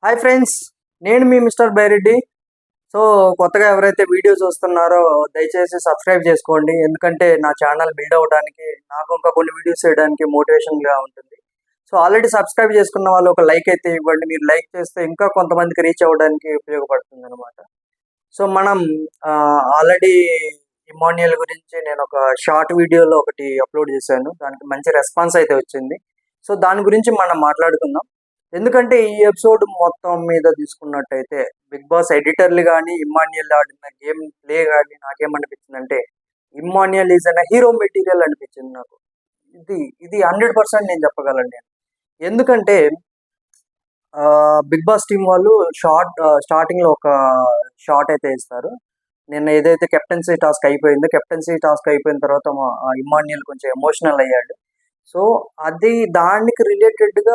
Hi friends, నేను మీ mister Byreddy. So కొత్తగా ఎవరైతే వీడియో చూస్తున్నారో దయచేసి సబ్స్క్రైబ్ చేసుకోండి. ఎందుకంటే నా ఛానల్ బిల్డ్ అవ్వడానికి, నాకు ఇంకా కొన్ని వీడియోస్ చేయడానికి మోటివేషన్గా ఉంటుంది. సో ఆల్రెడీ సబ్స్క్రైబ్ చేసుకున్న వాళ్ళు ఒక లైక్ అయితే ఇవ్వండి. మీరు లైక్ చేస్తే ఇంకా కొంతమందికి రీచ్ అవ్వడానికి ఉపయోగపడుతుంది అనమాట. సో మనం ఆల్రెడీ ఇమాన్యుయల్ గురించి నేను ఒక షార్ట్ వీడియోలో ఒకటి అప్లోడ్ చేశాను. దానికి మంచి రెస్పాన్స్ అయితే వచ్చింది. సో దాని గురించి మనం మాట్లాడుకుందాం. ఎందుకంటే ఈ ఎపిసోడ్ మొత్తం మీద తీసుకున్నట్టయితే బిగ్ బాస్ ఎడిటర్లు కానీ ఇమ్మాన్యుయల్ ఆడిన గేమ్ ప్లే కానీ నాకేమనిపించింది అంటే Immanuel is an hero material అనిపించింది నాకు. ఇది ఇది 100% నేను చెప్పగలను నేను. ఎందుకంటే బిగ్ బాస్ టీం వాళ్ళు స్టార్టింగ్లో ఒక షార్ట్ అయితే ఇస్తారు. నిన్న ఏదైతే కెప్టెన్సీ టాస్క్ అయిపోయిందో, కెప్టెన్సీ టాస్క్ అయిపోయిన తర్వాత ఇమ్మాన్యుయల్ కొంచెం ఎమోషనల్ అయ్యాడు. సో అది దానికి రిలేటెడ్గా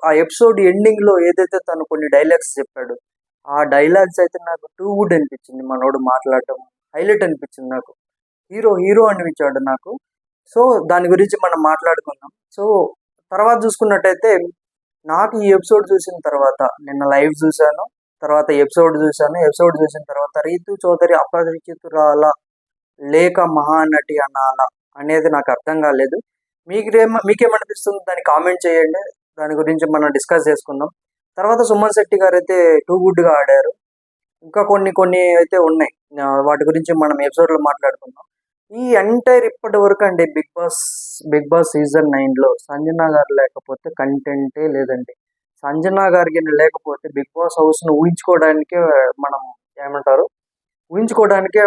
ఆ ఎపిసోడ్ ఎండింగ్లో ఏదైతే తను కొన్ని డైలాగ్స్ చెప్పాడు, ఆ డైలాగ్స్ అయితే నాకు టూ గుడ్ అనిపించింది. మనోడు మాట్లాడటం హైలైట్ అనిపించింది నాకు. హీరో హీరో అనిపించాడు నాకు. సో దాని గురించి మనం మాట్లాడుకుందాం. సో తర్వాత చూసుకున్నట్టయితే నాకు ఈ ఎపిసోడ్ చూసిన తర్వాత, నిన్న లైవ్ చూశాను, తర్వాత ఎపిసోడ్ చూసిన తర్వాత రీతు చౌదరి అపరిచితురాల లేక మహానటి అనాలా అనేది నాకు అర్థం కాలేదు. మీకేమనిపిస్తుంది దాన్ని కామెంట్ చేయండి. దాని గురించి మనం డిస్కస్ చేసుకుందాం. తర్వాత సుమన్ శెట్టి గారు అయితే టూ గుడ్గా ఆడారు. ఇంకా కొన్ని అయితే ఉన్నాయి, వాటి గురించి మనం ఎపిసోడ్లో మాట్లాడుకుందాం. ఈ ఎంటైర్ ఇప్పటి వరకు అండి బిగ్ బాస్ సీజన్ 9లో సంజన గారు లేకపోతే కంటెంటే లేదండి. సంజన గారికి లేకపోతే బిగ్ బాస్ హౌస్ను ఊహించుకోవడానికే మనం ఏమంటారు ఊహించుకోవడానికే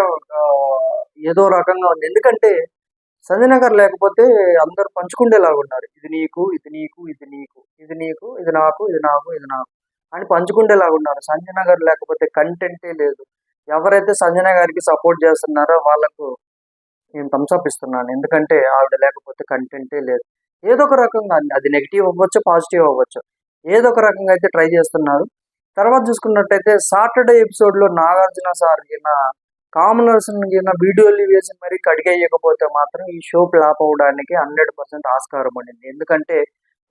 ఏదో రకంగా ఉంది. ఎందుకంటే సంజన గారు లేకపోతే అందరు పంచుకుండేలాగా ఉన్నారు. ఇది నీకు, ఇది నీకు, ఇది నీకు, ఇది నీకు, ఇది నాకు, ఇది నాకు, ఇది నాకు అని పంచుకుండేలాగా ఉన్నారు. సంజన గారు లేకపోతే కంటెంటే లేదు. ఎవరైతే సంజన గారికి సపోర్ట్ చేస్తున్నారో వాళ్ళకు నేను థమ్స్అప్ ఇస్తున్నాను. ఎందుకంటే ఆవిడ లేకపోతే కంటెంటే లేదు. ఏదో ఒక రకంగా, అది నెగిటివ్ అవ్వచ్చు, పాజిటివ్ అవ్వచ్చు, ఏదో ఒక రకంగా అయితే ట్రై చేస్తున్నారు. తర్వాత చూసుకున్నట్టయితే సాటర్డే ఎపిసోడ్లో నాగార్జున సార్ కామనర్స్ వీడియోలు వేసి మరీ కడిగేయకపోతే మాత్రం ఈ షో ఫ్లాప్ అవడానికి 100% ఆస్కారం ఉండింది. ఎందుకంటే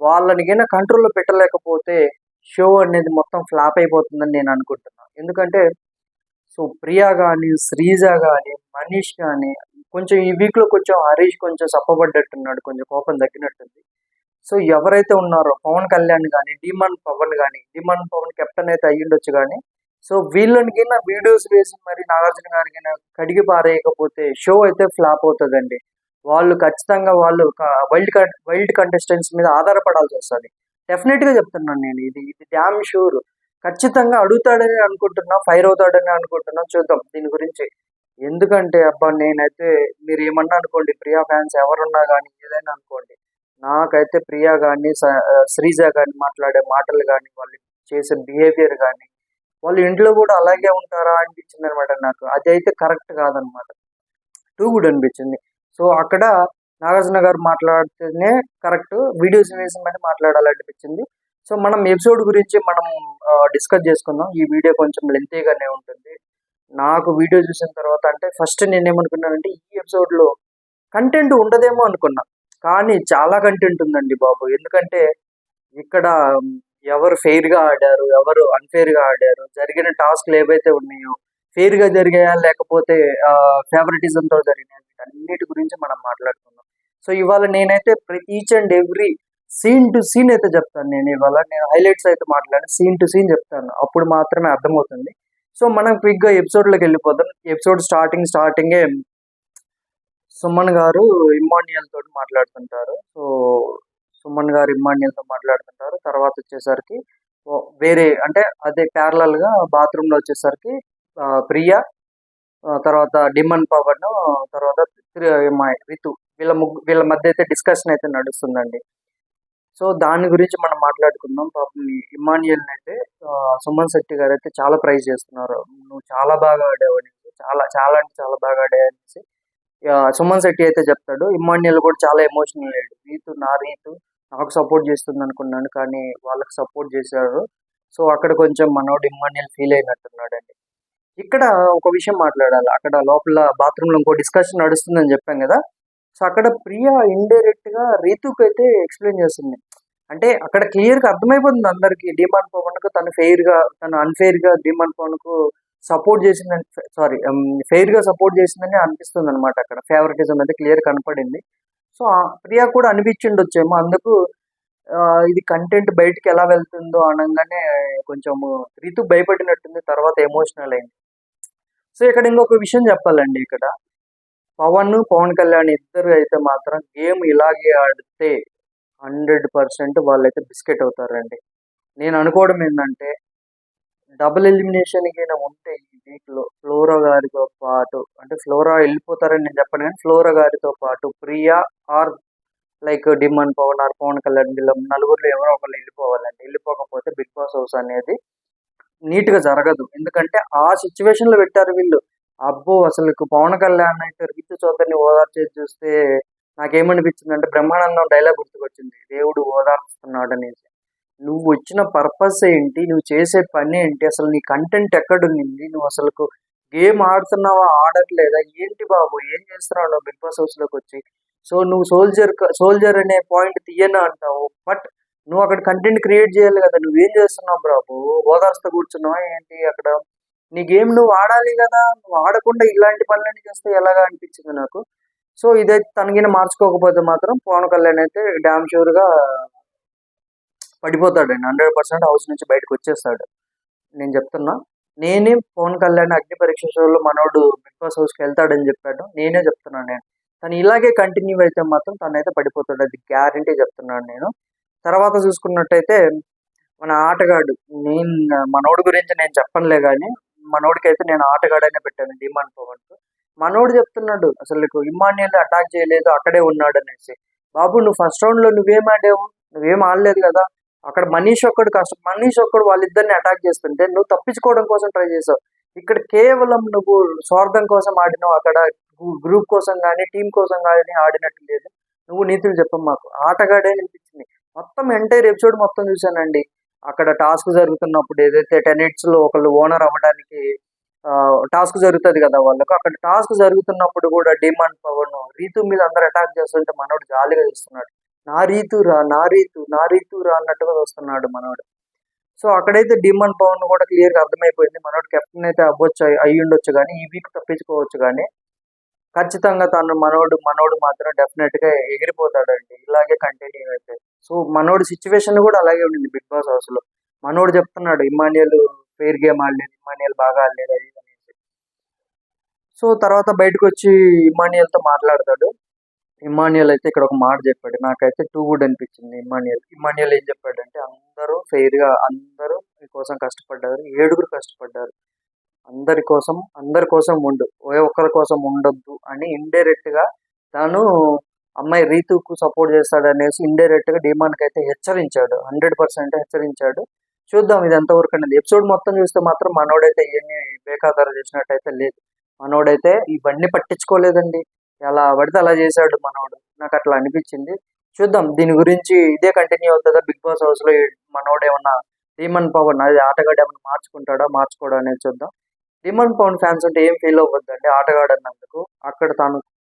వాళ్ళని కంట్రోల్లో పెట్టలేకపోతే షో అనేది మొత్తం ఫ్లాప్ అయిపోతుందని నేను అనుకుంటున్నాను. ఎందుకంటే సో ప్రియా కానీ, శ్రీజ కానీ, మనీష్ కానీ, కొంచెం ఈ వీక్లో కొంచెం హరీష్ కొంచెం సప్పబడ్డట్టున్నాడు, కొంచెం కోపం తగ్గినట్టుంది. సో ఎవరైతే ఉన్నారో పవన్ కళ్యాణ్ కానీ, డిమాండ్ పవన్ కెప్టెన్ అయితే అయ్యుండొచ్చు. కానీ సో వీళ్ళకి వీడియోస్ వేసి మరి నాగార్జున గారికి కడిగి పారేయకపోతే షో అయితే ఫ్లాప్ అవుతుందండి. వాళ్ళు ఖచ్చితంగా వైల్డ్ కంటెస్టెంట్స్ మీద ఆధారపడాల్సి వస్తుంది. డెఫినెట్గా చెప్తున్నాను నేను. ఇది డ్యామ్ షూర్. ఖచ్చితంగా అడుగుతాడని అనుకుంటున్నా, ఫైర్ అవుతాడని అనుకుంటున్నా. చూద్దాం దీని గురించి. ఎందుకంటే అబ్బా, నేనైతే మీరు ఏమన్నా అనుకోండి, ప్రియా ఫ్యాన్స్ ఎవరున్నా కానీ ఏదైనా అనుకోండి, నాకైతే ప్రియా కానీ, శ్రీజ కానీ మాట్లాడే మాటలు కానీ, వాళ్ళు చేసే బిహేవియర్ కానీ, వాళ్ళు ఇంట్లో కూడా అలాగే ఉంటారా అనిపించింది అనమాట నాకు. అది అయితే కరెక్ట్ కాదనమాట. టూ గుడ్ అనిపించింది. సో అక్కడ నాగార్జున గారు మాట్లాడితేనే కరెక్ట్, వీడియోస్ వేసి మరి మాట్లాడాలనిపించింది. సో మనం ఎపిసోడ్ గురించి మనం డిస్కస్ చేసుకుందాం. ఈ వీడియో కొంచెం లెంతీగానే ఉంటుంది. నాకు వీడియో చూసిన తర్వాత అంటే ఫస్ట్ నేనేమనుకున్నానంటే ఈ ఎపిసోడ్లో కంటెంట్ ఉండదేమో అనుకున్నా, కానీ చాలా కంటెంట్ ఉందండి బాబు. ఎందుకంటే ఇక్కడ ఎవరు ఫెయిర్గా ఆడారు, ఎవరు అన్ఫెయిర్గా ఆడారు, జరిగిన టాస్క్లు ఏవైతే ఉన్నాయో ఫెయిర్గా జరిగాయా లేకపోతే ఫేవరెటిజంతో జరిగినాయి, అన్నిటి గురించి మనం మాట్లాడుకుందాం. సో ఇవాళ నేనైతే each and every scene to scene అయితే చెప్తాను. నేను హైలైట్స్ అయితే మాట్లాడి సీన్ టు సీన్ చెప్తాను. అప్పుడు మాత్రమే అర్థమవుతుంది. సో మనం క్విక్గా ఎపిసోడ్లోకి వెళ్ళిపోతాం. ఎపిసోడ్ స్టార్టింగే సుమన్ గారు ఇమ్మాన్యుయల్ తోటి మాట్లాడుతుంటారు. సో సుమన్ గారు ఇమ్మాన్యుయల్తో మాట్లాడుతుంటారు. తర్వాత వచ్చేసరికి వేరే అంటే అదే ప్యారలల్గా బాత్రూంలో వచ్చేసరికి ప్రియా, తర్వాత డిమన్ పవన్, తర్వాత రితు, వీళ్ళ మధ్య అయితే డిస్కషన్ అయితే నడుస్తుందండి. సో దాని గురించి మనం మాట్లాడుకుందాం. పాపం ఇమ్మాన్యుయల్ని అయితే సుమన్ శెట్టి గారు అయితే చాలా ప్రైజ్ చేస్తున్నారు. నువ్వు చాలా బాగా ఆడావు అనేసి, చాలా అంటే చాలా బాగా ఆడావు అనేసి సుమన్ శెట్టి అయితే చెప్తాడు. ఇమ్మాన్యుయల్ కూడా చాలా ఎమోషనల్ అయ్యాడు. రీతు నాకు సపోర్ట్ చేస్తుంది అనుకున్నాను, కానీ వాళ్ళకి సపోర్ట్ చేశారు. సో అక్కడ కొంచెం మనోడు ఇమ్మాన్యుయల్ ఫీల్ అయినట్టున్నాడండి. ఇక్కడ ఒక విషయం మాట్లాడాలి. అక్కడ లోపల బాత్రూంలో ఇంకో డిస్కషన్ నడుస్తుందని చెప్పాం కదా. సో అక్కడ ప్రియా ఇండైరెక్ట్గా రీతుకి అయితే ఎక్స్ప్లెయిన్ చేస్తుంది. అంటే అక్కడ క్లియర్‌గా అర్థమైపోతుంది అందరికి. డీమాన్ పవన్‌కు తను అన్‌ఫెయిర్‌గా డీమాన్ పవన్‌కు సపోర్ట్ చేసిందని సారీ ఫెయిర్‌గా సపోర్ట్ చేసిందని అనిపిస్తుందనమాట అక్కడ. ఫేవరెటిజం అయితే క్లియర్ కనపడింది. సో, ప్రియా కూడా అనిపించుండొచ్చేమో. అందుకు ఇది కంటెంట్ బయటికి ఎలా వెళ్తుందో అనంగానే కొంచెము రితు భయపడినట్టుంది. తర్వాత ఎమోషనల్ అయింది. సో, ఇక్కడ ఇంకొక విషయం చెప్పాలండి ఇక్కడ. పవన్ కళ్యాణ్ ఇద్దరు అయితే మాత్రం గేమ్ ఇలాగే ఆడితే 100% వాళ్ళైతే బిస్కెట్ అవుతారండి. నేను అనుకోవడం ఏంటంటే డబుల్ ఎలిమినేషన్ గిన ఉంటే ఈ వీక్ లో ఫ్లోరా గారితో పాటు, అంటే ఫ్లోరా వెళ్ళిపోతారని నేను చెప్పను కానీ ఫ్లోరా గారితో పాటు Priya or like demand Pavan or Pavan Kalyan వీళ్ళ నలుగురిలో ఎవరో ఒకళ్ళు వెళ్ళిపోవాలండి. వెళ్ళిపోకపోతే బిగ్ బాస్ హౌస్ అనేది నీట్ గా జరగదు. ఎందుకంటే ఆ సిచ్యువేషన్ లో పెట్టారు వీళ్ళు. అబ్బో అసలు పవన్ కళ్యాణ్ అయితే రీతు చౌదరిని ఓదార్చేది చూస్తే నాకేమనిపించింది అంటే బ్రహ్మానందం డైలాగ్ గుర్తుకొచ్చింది, దేవుడు ఓదార్స్తున్నాడు అనేసి. నువ్వు వచ్చిన పర్పస్ ఏంటి, నువ్వు చేసే పని ఏంటి, అసలు నీ కంటెంట్ ఎక్కడుంది, నువ్వు అసలు గేమ్ ఆడుతున్నావా ఆడట్లేదా, ఏంటి బాబు ఏం చేస్తున్నావు నువ్వు బిగ్ బాస్ హౌస్ లోకి వచ్చి. సో నువ్వు సోల్జర్ అనే పాయింట్ తీయను అంటావు, బట్ నువ్వు అక్కడ కంటెంట్ క్రియేట్ చేయాలి కదా. నువ్వేం చేస్తున్నావు బాబు, ఓదార్స్తా కూర్చున్నావా ఏంటి అక్కడ. నీ గేమ్ నువ్వు ఆడాలి కదా, నువ్వు ఆడకుండా ఇలాంటి పనులన్నీ చేస్తే ఎలాగా అనిపించింది నాకు. సో ఇదైతే తనగిన మార్చుకోకపోతే మాత్రం పవన్ కళ్యాణ్ అయితే డ్యామ్ షూర్ గా పడిపోతాడండి. 100% హౌస్ నుంచి బయటకు వచ్చేస్తాడు. నేను చెప్తున్నా. నేనే పవన్ కళ్యాణ్ అగ్ని పరీక్ష షోలో మనోడు బిగ్ బాస్ హౌస్కి వెళ్తాడని చెప్పాడు. నేనే చెప్తున్నాను నేను. తను ఇలాగే కంటిన్యూ అయితే మాత్రం తనైతే పడిపోతాడు, అది గ్యారంటీ చెప్తున్నాను నేను. తర్వాత చూసుకున్నట్టయితే మన ఆటగాడు, మనోడి గురించి నేను చెప్పనులే కానీ మనోడికైతే నేను ఆటగాడనే పెట్టాను డిమాండ్ పవన్. మనోడు చెప్తున్నాడు అసలు ఇమ్మాన్యుయల్ అటాక్ చేయలేదు, అక్కడే ఉన్నాడు అనేసి. బాబు నువ్వు ఫస్ట్ రౌండ్ లో నువ్వేం ఆడావు, నువ్వేం ఆడలేదు కదా. అక్కడ మనీష్ ఒక్కడు వాళ్ళిద్దరిని అటాక్ చేస్తుంటే నువ్వు తప్పించుకోవడం కోసం ట్రై చేసావు. ఇక్కడ కేవలం నువ్వు స్వార్థం కోసం ఆడినావు. అక్కడ గ్రూప్ కోసం కానీ టీం కోసం కానీ ఆడినట్టు లేదు. నువ్వు నీతులు చెప్పం మాకు, ఆటగాడే అనిపించింది. మొత్తం ఎంటైర్ ఎపిసోడ్ మొత్తం చూశానండి. అక్కడ టాస్క్ జరుగుతున్నప్పుడు ఏదైతే 10 hits లో ఒకళ్ళు ఓనర్ అవ్వడానికి టాస్క్ జరుగుతుంది కదా వాళ్ళకు, అక్కడ టాస్క్ జరుగుతున్నప్పుడు కూడా డిమాండ్ పవన్ రీతు మీద అందరు అటాక్ చేస్తుంటే మనోడు జాలీగా చేస్తున్నాడు. నా రీతు రా, నా రీతు రా అన్నట్టుగా వస్తున్నాడు మనోడు. సో అక్కడైతే డిమాండ్ పవన్ కూడా క్లియర్ గా అర్థమైపోయింది, మనోడు కెప్టెన్ అయితే అయ్యి ఉండొచ్చు కానీ ఈ వీక్ తప్పించుకోవచ్చు కానీ ఖచ్చితంగా మనోడు మాత్రం డెఫినెట్ గా ఎగిరిపోతాడండి ఇలాగే కంటిన్యూ అయితే. సో మనోడి సిచ్యువేషన్ కూడా అలాగే ఉండింది బిగ్ బాస్ హౌస్ లో. మనోడు చెప్తున్నాడు ఇమ్మాన్యుయల్ ఫెయిర్ గేమ్ ఆడలేదు, ఇమ్మాన్యుయల్ బాగా ఆడలేదు అది అనేసి. సో తర్వాత బయటకు వచ్చి ఇమ్మాన్యుయల్ తో మాట్లాడతాడు. ఇమ్మాన్యుయల్ అయితే ఇక్కడ ఒక మాట చెప్పాడు, నాకైతే టూ గుడ్ అనిపించింది. ఇమ్మాన్యుయల్ ఏం చెప్పాడంటే అందరూ ఫెయిర్ గా అందరూ మీకోసం కష్టపడ్డారు, 7 కష్టపడ్డారు, అందరి కోసం ఉండు, ఏ ఒక్కరి కోసం ఉండొద్దు అని ఇండైరెక్ట్ గా తాను అమ్మాయి రీతుకు సపోర్ట్ చేస్తాడు అనేసి ఇండైరెక్ట్ గా డిమాండ్ కి అయితే హెచ్చరించాడు. 100% హెచ్చరించాడు. చూద్దాం ఇది ఎంతవరకు అనేది. ఎపిసోడ్ మొత్తం చూస్తే మాత్రం మనోడైతే ఇవన్నీ బేఖాతరు చేసినట్టయితే లేదు. మనోడైతే ఇవన్నీ పట్టించుకోలేదండి, ఎలా పడితే అలా చేశాడు మనోడు. నాకు అట్లా అనిపించింది. చూద్దాం దీని గురించి ఇదే కంటిన్యూ అవుతుందా బిగ్ బాస్ హౌస్ లో, మనోడు ఏమన్నా డీమన్ పవన్ అది ఆటగాడు ఏమన్నా మార్చుకోడా అనేది చూద్దాం. డిమాండ్ పవన్ ఫ్యాన్స్ అంటే ఏం ఫీల్ అవ్వద్దండి, ఆటగాడు అన్నందుకు. అక్కడ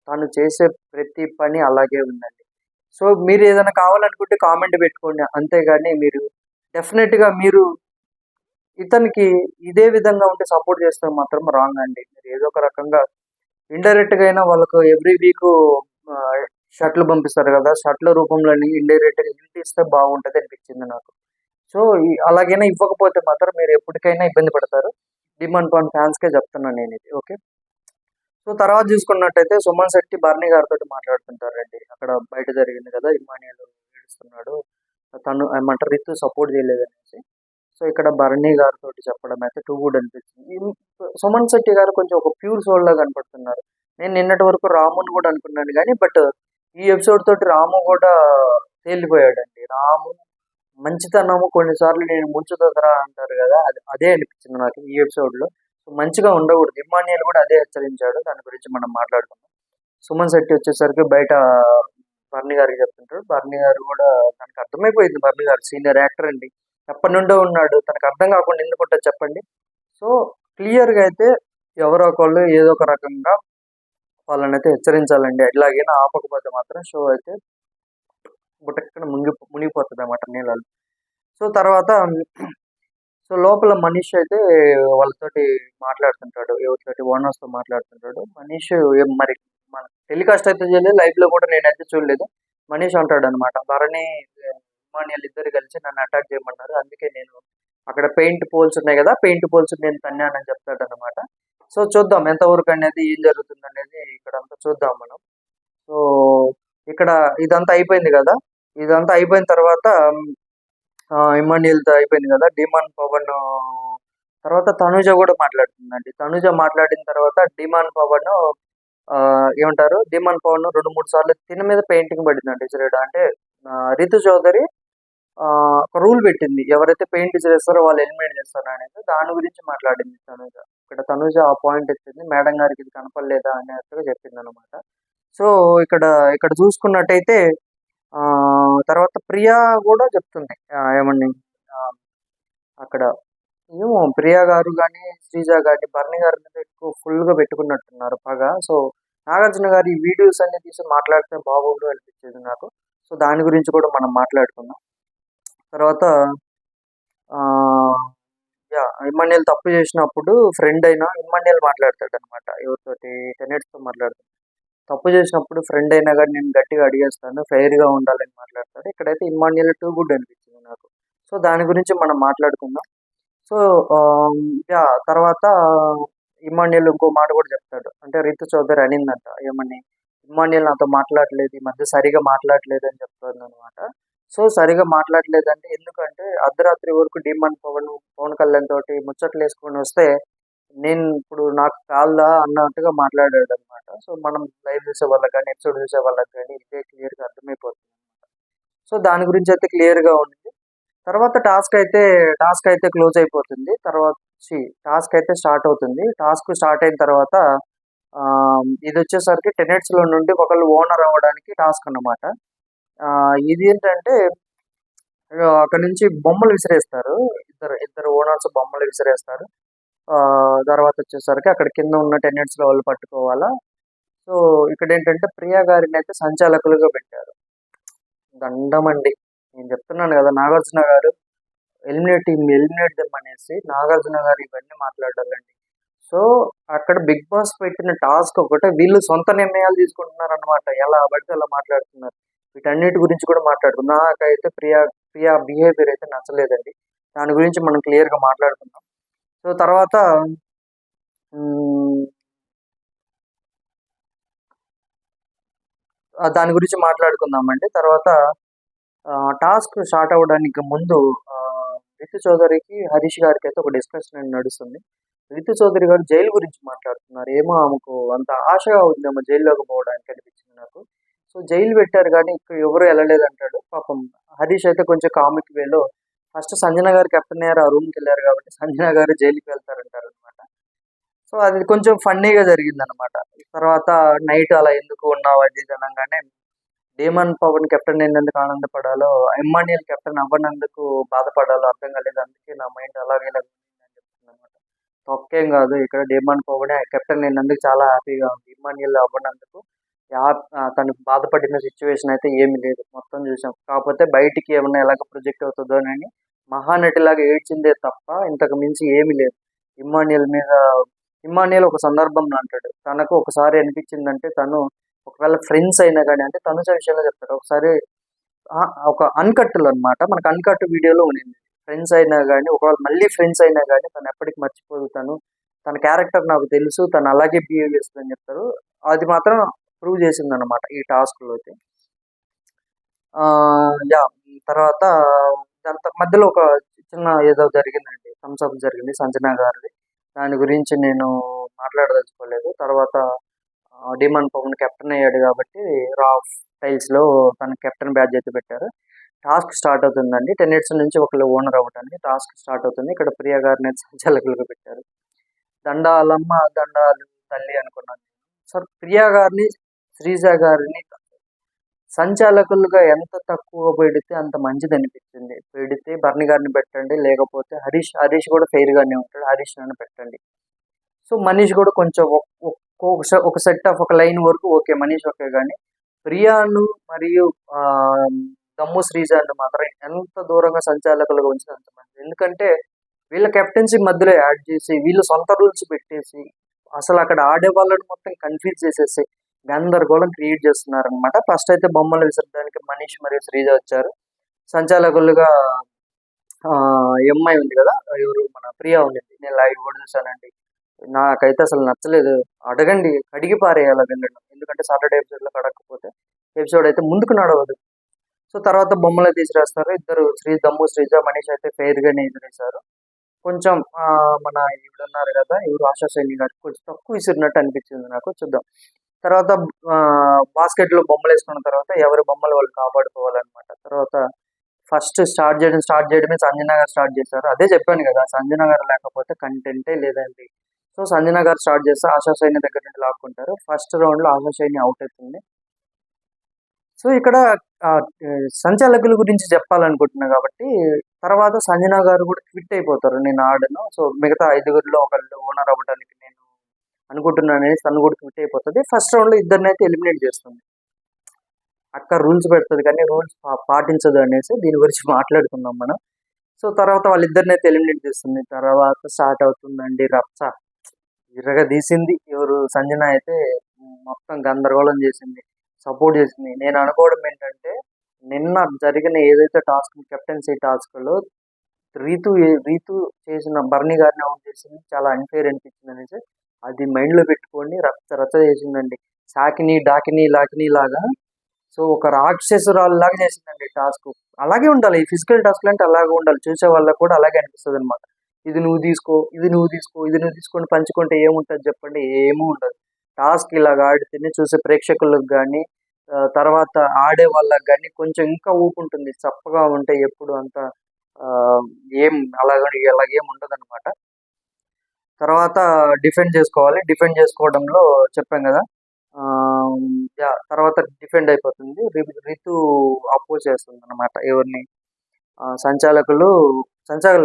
తను చేసే ప్రతి పని అలాగే ఉందండి. సో మీరు ఏదైనా కావాలనుకుంటే కామెంట్ పెట్టుకోండి, అంతేగాని మీరు డెఫినెట్ గా మీరు ఇతనికి ఇదే విధంగా ఉంటే సపోర్ట్ చేస్తే మాత్రం రాంగ్ అండి. మీరు ఏదో ఒక రకంగా ఇండైరెక్ట్ గా అయినా వాళ్ళకు ఎవ్రీ వీక్ షర్ట్లు పంపిస్తారు కదా, షర్ట్ల రూపంలో ఇండైరెక్ట్ గా హింట్ ఇస్తే బాగుంటది అనిపించింది నాకు. సో అలాగైనా ఇవ్వకపోతే మాత్రం మీరు ఎప్పటికైనా ఇబ్బంది పడతారు. డిమాండ్ పవన్ ఫ్యాన్స్ కే చెప్తున్నాను నేను ఇది, ఓకే. సో తర్వాత చూసుకున్నట్టయితే సుమన్ శెట్టి బర్నీ గారితో మాట్లాడుతుంటారండి. అక్కడ బయట జరిగింది కదా, ఇమ్మాన్యుయల్ ఏడుస్తున్నాడు, తను ఏమంటారు రితు సపోర్ట్ చేయలేదు అనేసి. సో ఇక్కడ బర్నీ గారితో చెప్పడం అయితే టూ గుడ్ అనిపించింది. సుమన్ శెట్టి గారు కొంచెం ఒక ప్యూర్ సోల్ లా కనపడుతున్నారు. నేను నిన్నటి వరకు రాముని కూడా అనుకున్నాను కానీ బట్ ఈ ఎపిసోడ్ తోటి రాము కూడా తేలిపోయాడండి. రాము మంచితనము కొన్నిసార్లు నేను ముంచుతుందరా అంటారు కదా, అదే అనిపించింది నాకు ఈ ఎపిసోడ్ లో. మంచిగా ఉండకూడదు. ఇమ్మాన్యుయల్ కూడా అదే హెచ్చరించాడు, దాని గురించి మనం మాట్లాడుకుందాం. సుమన్ శెట్టి వచ్చేసరికి బయట బర్నీ గారికి చెప్తుంటాడు. బర్నీ గారు కూడా తనకు అర్థమైపోయింది, బర్నీ గారు సీనియర్ యాక్టర్ అండి, ఎప్పటి నుండో ఉన్నాడు, తనకు అర్థం కాకుండా ఎందుకుంటుంది చెప్పండి. సో క్లియర్ గా అయితే ఎవరో ఒకళ్ళు ఏదో ఒక రకంగా వాళ్ళని అయితే హెచ్చరించాలండి. ఎట్లాగైనా ఆపకపోతే మాత్రం షో అయితే బుటక్కన మునిగిపోతుంది అనమాట నీళ్ళలో. సో తర్వాత లోపల మనీష్ అయితే వాళ్ళతోటి మాట్లాడుతుంటాడు, ఎవరితోటి ఓనర్స్తో మాట్లాడుతుంటాడు. మనీష్ మరి మన టెలికాస్ట్ అయితే చేయలేదు, లైవ్ లో కూడా నేనైతే చూడలేదు. మనీష్ అంటాడు అనమాట, భరణి ఇమానియల్ ఇద్దరు కలిసి నన్ను అటాక్ చేయమన్నారు, అందుకే నేను అక్కడ పెయింట్ పోల్స్ ఉన్నాయి కదా, పెయింట్ పోల్స్ నేను తన్నానని చెప్తాడు అనమాట. సో చూద్దాం ఎంతవరకు అనేది, ఏం జరుగుతుంది అనేది ఇక్కడ అంతా చూద్దాం మనం. సో ఇక్కడ ఇదంతా అయిపోయింది కదా, ఇదంతా అయిపోయిన తర్వాత ఇమాన్యుయల్తో అయిపోయింది కదా, డిమాన్ పవన్ తర్వాత తనుజ కూడా మాట్లాడుతుందండి. తనుజ మాట్లాడిన తర్వాత డిమాన్ పవన్ ఏమంటారు, డిమాన్ పవన్ 2-3 సార్లు తిన మీద పెయింటింగ్ పడిందండి ఇసిరేయడం. అంటే రితు చౌదరి ఒక రూల్ పెట్టింది, ఎవరైతే పెయింట్ చేస్తారో వాళ్ళు ఎలిమినేట్ చేస్తారు అనేది. దాని గురించి మాట్లాడింది తనుజ. ఇక్కడ తనుజ ఆ పాయింట్ ఎత్తింది, మేడం గారికి ఇది కనపడలేదా అనేట్టుగా చెప్పింది అనమాట. సో ఇక్కడ ఇక్కడ చూసుకున్నట్టయితే తర్వాత ప్రియా కూడా చెప్తుంది ఏమని, అక్కడ ఏమో ప్రియా గారు కానీ శ్రీజ గారి భరణి గారి మీద ఎక్కువ ఫుల్గా పెట్టుకున్నట్టున్నారు పగ. సో నాగార్జున గారు ఈ వీడియోస్ అన్ని తీసి మాట్లాడితే బాగోడు అనిపించేది నాకు. సో దాని గురించి కూడా మనం మాట్లాడుకుందాం. తర్వాత ఇమాన్యుయల్ తప్పు చేసినప్పుడు ఫ్రెండ్ అయినా ఇమాన్యుయల్ మాట్లాడతాడు అనమాట, ఎవరితోటి టెనెట్స్తో మాట్లాడతాడు. తప్పు చేసినప్పుడు ఫ్రెండ్ అయినా కానీ నేను గట్టిగా అడిగేస్తాను, ఫెయిర్గా ఉండాలని మాట్లాడతాడు. ఇక్కడైతే ఇమాన్యుయల్ టూ గుడ్ అనిపించింది నాకు. సో దాని గురించి మనం మాట్లాడుకుందాం. సో తర్వాత ఇమాన్యుయల్ ఇంకో మాట కూడా చెప్తాడు, అంటే రితు చౌదరి అనిందంట ఏమని, ఇమాన్యుయల్ నాతో మాట్లాడలేదు, ఈ మధ్య సరిగా మాట్లాడలేదు అని చెప్తాను అనమాట. సో సరిగా మాట్లాడలేదంటే ఎందుకంటే అర్ధరాత్రి వరకు డిమాండ్ పవన్ కళ్యాణ్ తోటి ముచ్చట్లు వేసుకొని వస్తే నేను ఇప్పుడు నాకు కాల్దా అన్నట్టుగా మాట్లాడాడు అనమాట. సో మనం లైవ్ చూసే వాళ్ళకి కానీ ఎపిసోడ్ చూసే వాళ్ళకి కానీ ఇదే క్లియర్గా అర్థమైపోతుంది. సో దాని గురించి అయితే క్లియర్గా ఉంది. తర్వాత టాస్క్ అయితే క్లోజ్ అయిపోతుంది. తర్వాత టాస్క్ అయితే స్టార్ట్ అవుతుంది. టాస్క్ స్టార్ట్ అయిన తర్వాత ఇది వచ్చేసరికి టెనెట్స్ లో నుండి ఒకళ్ళు ఓనర్ అవ్వడానికి టాస్క్ అన్నమాట. ఇది ఏంటంటే అక్కడ నుంచి బొమ్మలు విసిరేస్తారు, ఇద్దరు ఓనర్స్ బొమ్మలు విసిరేస్తారు. తర్వాత వచ్చేసరికి అక్కడ కింద ఉన్న టెనెట్స్ లో వాళ్ళు పట్టుకోవాలా. సో ఇక్కడ ఏంటంటే ప్రియా గారిని అయితే సంచాలకులుగా పెట్టారు. దండమండి, నేను చెప్తున్నాను కదా, నాగార్జున గారు ఎలిమినేట్ దెమ్ అనేసి నాగార్జున గారు ఇవన్నీ మాట్లాడాలండి. సో అక్కడ బిగ్ బాస్ పెట్టిన టాస్క్ ఒకటే, వీళ్ళు సొంత నిర్ణయాలు తీసుకుంటున్నారు అనమాట, ఎలా పడితే అలా మాట్లాడుతున్నారు. వీటన్నిటి గురించి కూడా మాట్లాడుకుందాం. నాకైతే ప్రియా బిహేవియర్ అయితే నచ్చలేదండి, దాని గురించి మనం క్లియర్గా మాట్లాడుకుందాం. సో తర్వాత దాని గురించి మాట్లాడుకుందామండి. తర్వాత టాస్క్ స్టార్ట్ అవ్వడానికి ముందు రితు చౌదరికి హరీష్ గారికి అయితే ఒక డిస్కషన్ నడుస్తుంది. రితు చౌదరి గారు జైలు గురించి మాట్లాడుతున్నారు, ఏమో ఆమెకు అంత ఆశగా ఉందేమో జైల్లోకి పోవడానికి అనిపించింది నాకు. సో జైలు పెట్టారు కానీ ఇక్కడ ఎవరు వెళ్ళలేదు అంటాడు. పాపం హరీష్ అయితే కొంచెం కామిక్ వేలో ఫస్ట్ సంజన గారు కెప్టెన్ అయ్యారు, ఆ రూమ్కి వెళ్ళారు కాబట్టి సంజన గారు జైలుకి వెళ్తారంటారు అనమాట. సో అది కొంచెం ఫన్నీగా జరిగింది అనమాట. తర్వాత నైట్ అలా ఎందుకు ఉన్నావు అది అనగానే డిమాండ్ పవన్ కెప్టెన్ అయినందుకు ఆనందపడాలో, ఇమాన్యుయల్ కెప్టెన్ అవ్వనందుకు బాధపడాలో అర్థం కాలేదు, అందుకే నా మైండ్ అలాగే చెప్తుంది అనమాట. తొక్కేం కాదు, ఇక్కడ డిమాండ్ పవన్ కెప్టెన్ అయినందుకు చాలా హ్యాపీగా ఉంది, ఇమాన్యుయల్ అవ్వనందుకు తను బాధపడిన సిచ్యువేషన్ అయితే ఏమీ లేదు, మొత్తం చూసాం. కాకపోతే బయటికి ఏమన్నా ఎలాగ ప్రొజెక్ట్ అవుతుందో అని మహానటిలాగా ఏడ్చిందే తప్ప ఇంతకు మించి ఏమీ లేదు. ఇమాన్యుయల్ ఒక సందర్భంలో అంటాడు, తనకు ఒకసారి అనిపించిందంటే తను ఒకవేళ ఫ్రెండ్స్ అయినా కానీ, అంటే తనుజ విషయంలో చెప్తాడు, ఒకసారి ఒక అన్కట్లో అనమాట, మనకు అన్కట్ వీడియోలో ఉండింది, ఫ్రెండ్స్ అయినా కానీ ఒకవేళ మళ్ళీ ఫ్రెండ్స్ అయినా కానీ తను ఎప్పటికి మర్చిపోదు, తన క్యారెక్టర్ నాకు తెలుసు, తను అలాగే బిహేవ్ చేస్తుందని చెప్తారు. అది మాత్రం ప్రూవ్ చేసింది అనమాట ఈ టాస్క్లో అయితే. తర్వాత దాని మధ్యలో ఒక చిన్న ఏదో జరిగిందండి, థమ్స్అప్ జరిగింది సంజన గారిది, దాని గురించి నేను మాట్లాడదలుచుకోలేదు. తర్వాత డిమాండ్ పవన్ కెప్టెన్ అయ్యాడు కాబట్టి రా టైల్స్ లో తన కెప్టెన్ బ్యాడ్జ్ అయితే పెట్టారు. టాస్క్ స్టార్ట్ అవుతుందండి, 10 minutes నుంచి ఒకళ్ళు ఓనర్ అవ్వటానికి టాస్క్ స్టార్ట్ అవుతుంది. ఇక్కడ ప్రియా గారిని సంచాలకులుగా పెట్టారు. దండాలమ్మ దండాలు తల్లి అనుకున్నాను సార్. ప్రియా గారిని శ్రీజ గారిని సంచాలకులుగా ఎంత తక్కువ పెడితే అంత మంచిది అనిపించింది. పెడితే భరణి గారిని పెట్టండి, లేకపోతే హరీష్ కూడా ఫెయిర్ గానే ఉంటాడు, హరీష్ నన్ను పెట్టండి. సో మనీష్ కూడా కొంచెం ఒక సెట్ ఆఫ్ ఒక లైన్ వరకు ఓకే, మనీష్ ఓకే, కానీ ప్రియాను మరియు దమ్ము శ్రీజాన్ని మాత్రం ఎంత దూరంగా సంచాలకులుగా ఉంచితే అంత మంచిది. ఎందుకంటే వీళ్ళ కెప్టెన్సీ మధ్యలో యాడ్ చేసి వీళ్ళు సొంత రూల్స్ పెట్టేసి అసలు అక్కడ ఆడే వాళ్ళని మొత్తం కన్ఫ్యూజ్ చేసేసి గందరగోళం క్రియేట్ చేస్తున్నారు అనమాట. ఫస్ట్ అయితే బొమ్మలు విసరడానికి మనీష్ మరియు శ్రీజ వచ్చారు. సంచాలకులుగా ఎంఐ ఉంది కదా, ఎవరు మన ప్రియా ఉండింది. నేను లైవ్ కూడా చూసానండి. నాకైతే అసలు నచ్చలేదు. అడగండి, కడిగి పారేయాలి వెళ్ళడం. ఎందుకంటే సాటర్డే ఎపిసోడ్ లో కడగకపోతే ఎపిసోడ్ అయితే ముందుకు నడవదు. సో తర్వాత బొమ్మలు తీసిరేస్తారు. ఇద్దరు దమ్ము శ్రీజ మనీష్ అయితే ఫెయిర్ గానే ఎదురేశారు. కొంచెం మన ఈవిడ ఉన్నారు కదా, ఎవరు ఆశా సైని గారికి కొంచెం తక్కువ విసిరినట్టు అనిపించింది నాకు. చూద్దాం. తర్వాత బాస్కెట్ లో బొమ్మలు వేసుకున్న తర్వాత ఎవరి బొమ్మలు వాళ్ళు కాపాడుకోవాలన్నమాట. తర్వాత ఫస్ట్ స్టార్ట్ చేయడమే సంజన గారు స్టార్ట్ చేశారు. అదే చెప్పాను కదా, సంజన గారు లేకపోతే కంటెంటే లేదండి. సో సంజన గారు స్టార్ట్ చేస్తే ఆశా సైని దగ్గర నుండి లాక్కుంటారు. ఫస్ట్ రౌండ్ లో ఆశా సైని అవుట్ అవుతుంది. సో ఇక్కడ సంచాలకుల గురించి చెప్పాలనుకుంటున్నా కాబట్టి తర్వాత సంజన గారు కూడా క్విట్ అయిపోతారు, నేను ఆడను. సో మిగతా 5గురిలో ఒకళ్ళు ఓనర్ అవ్వడానికి నేను అనుకుంటున్నాను అనేసి తను కూడా క్విట్ అయిపోతుంది. ఫస్ట్ రౌండ్ లో ఇద్దరిని అయితే ఎలిమినేట్ చేస్తుంది. అక్క రూల్స్ పెడుతుంది కానీ రూల్స్ పాటించదు అనేసి దీని గురించి మాట్లాడుకుందాం మనం. సో తర్వాత వాళ్ళిద్దరిని అయితే ఎలిమినేట్ చేస్తుంది. తర్వాత స్టార్ట్ అవుతుందండి రచ్చ. తీసింది ఎవరు, సంజన అయితే మొత్తం గందరగోళం చేసింది, సపోర్ట్ చేసింది. నేను అనుకోవడం ఏంటంటే నిన్న జరిగిన ఏదైతే టాస్క్ కెప్టెన్సీ టాస్క్ లో రీతు చేసిన బర్నీ గారిని అవుట్ చేసింది చాలా అన్ఫేర్ అనిపించింది అనేసి అది మైండ్ లో పెట్టుకొని రచ్చ చేసిందండి. సాకిని డాకిని లాకిని లాగా సో ఒక రాక్షసురాలు లాగా చేసిందండి టాస్క్. అలాగే ఉండాలి, ఈ ఫిజికల్ టాస్క్ అంటే అలాగే ఉండాలి. చూసే వాళ్ళకి కూడా అలాగే అనిపిస్తుంది అనమాట. ఇది నువ్వు తీసుకో, ఇది నువ్వు తీసుకో, ఇది నువ్వు తీసుకొని పంచుకుంటే ఏముంటుంది చెప్పండి? ఏమీ ఉండదు. టాస్క్ ఇలాగా ఆడితేనే చూసే ప్రేక్షకులకు కానీ తర్వాత ఆడే వాళ్ళకి కానీ కొంచెం ఇంకా ఊపుంటుంది. చప్పగా ఉంటే ఎప్పుడు అంత ఏం అలాగేం ఉండదు అనమాట. తర్వాత డిఫెండ్ చేసుకోవాలి. డిఫెండ్ చేసుకోవడంలో చెప్పాం కదా, తర్వాత డిఫెండ్ అయిపోతుంది. రితు అపోజ్ చేస్తుంది అనమాట ఎవరిని, సంచాలకులు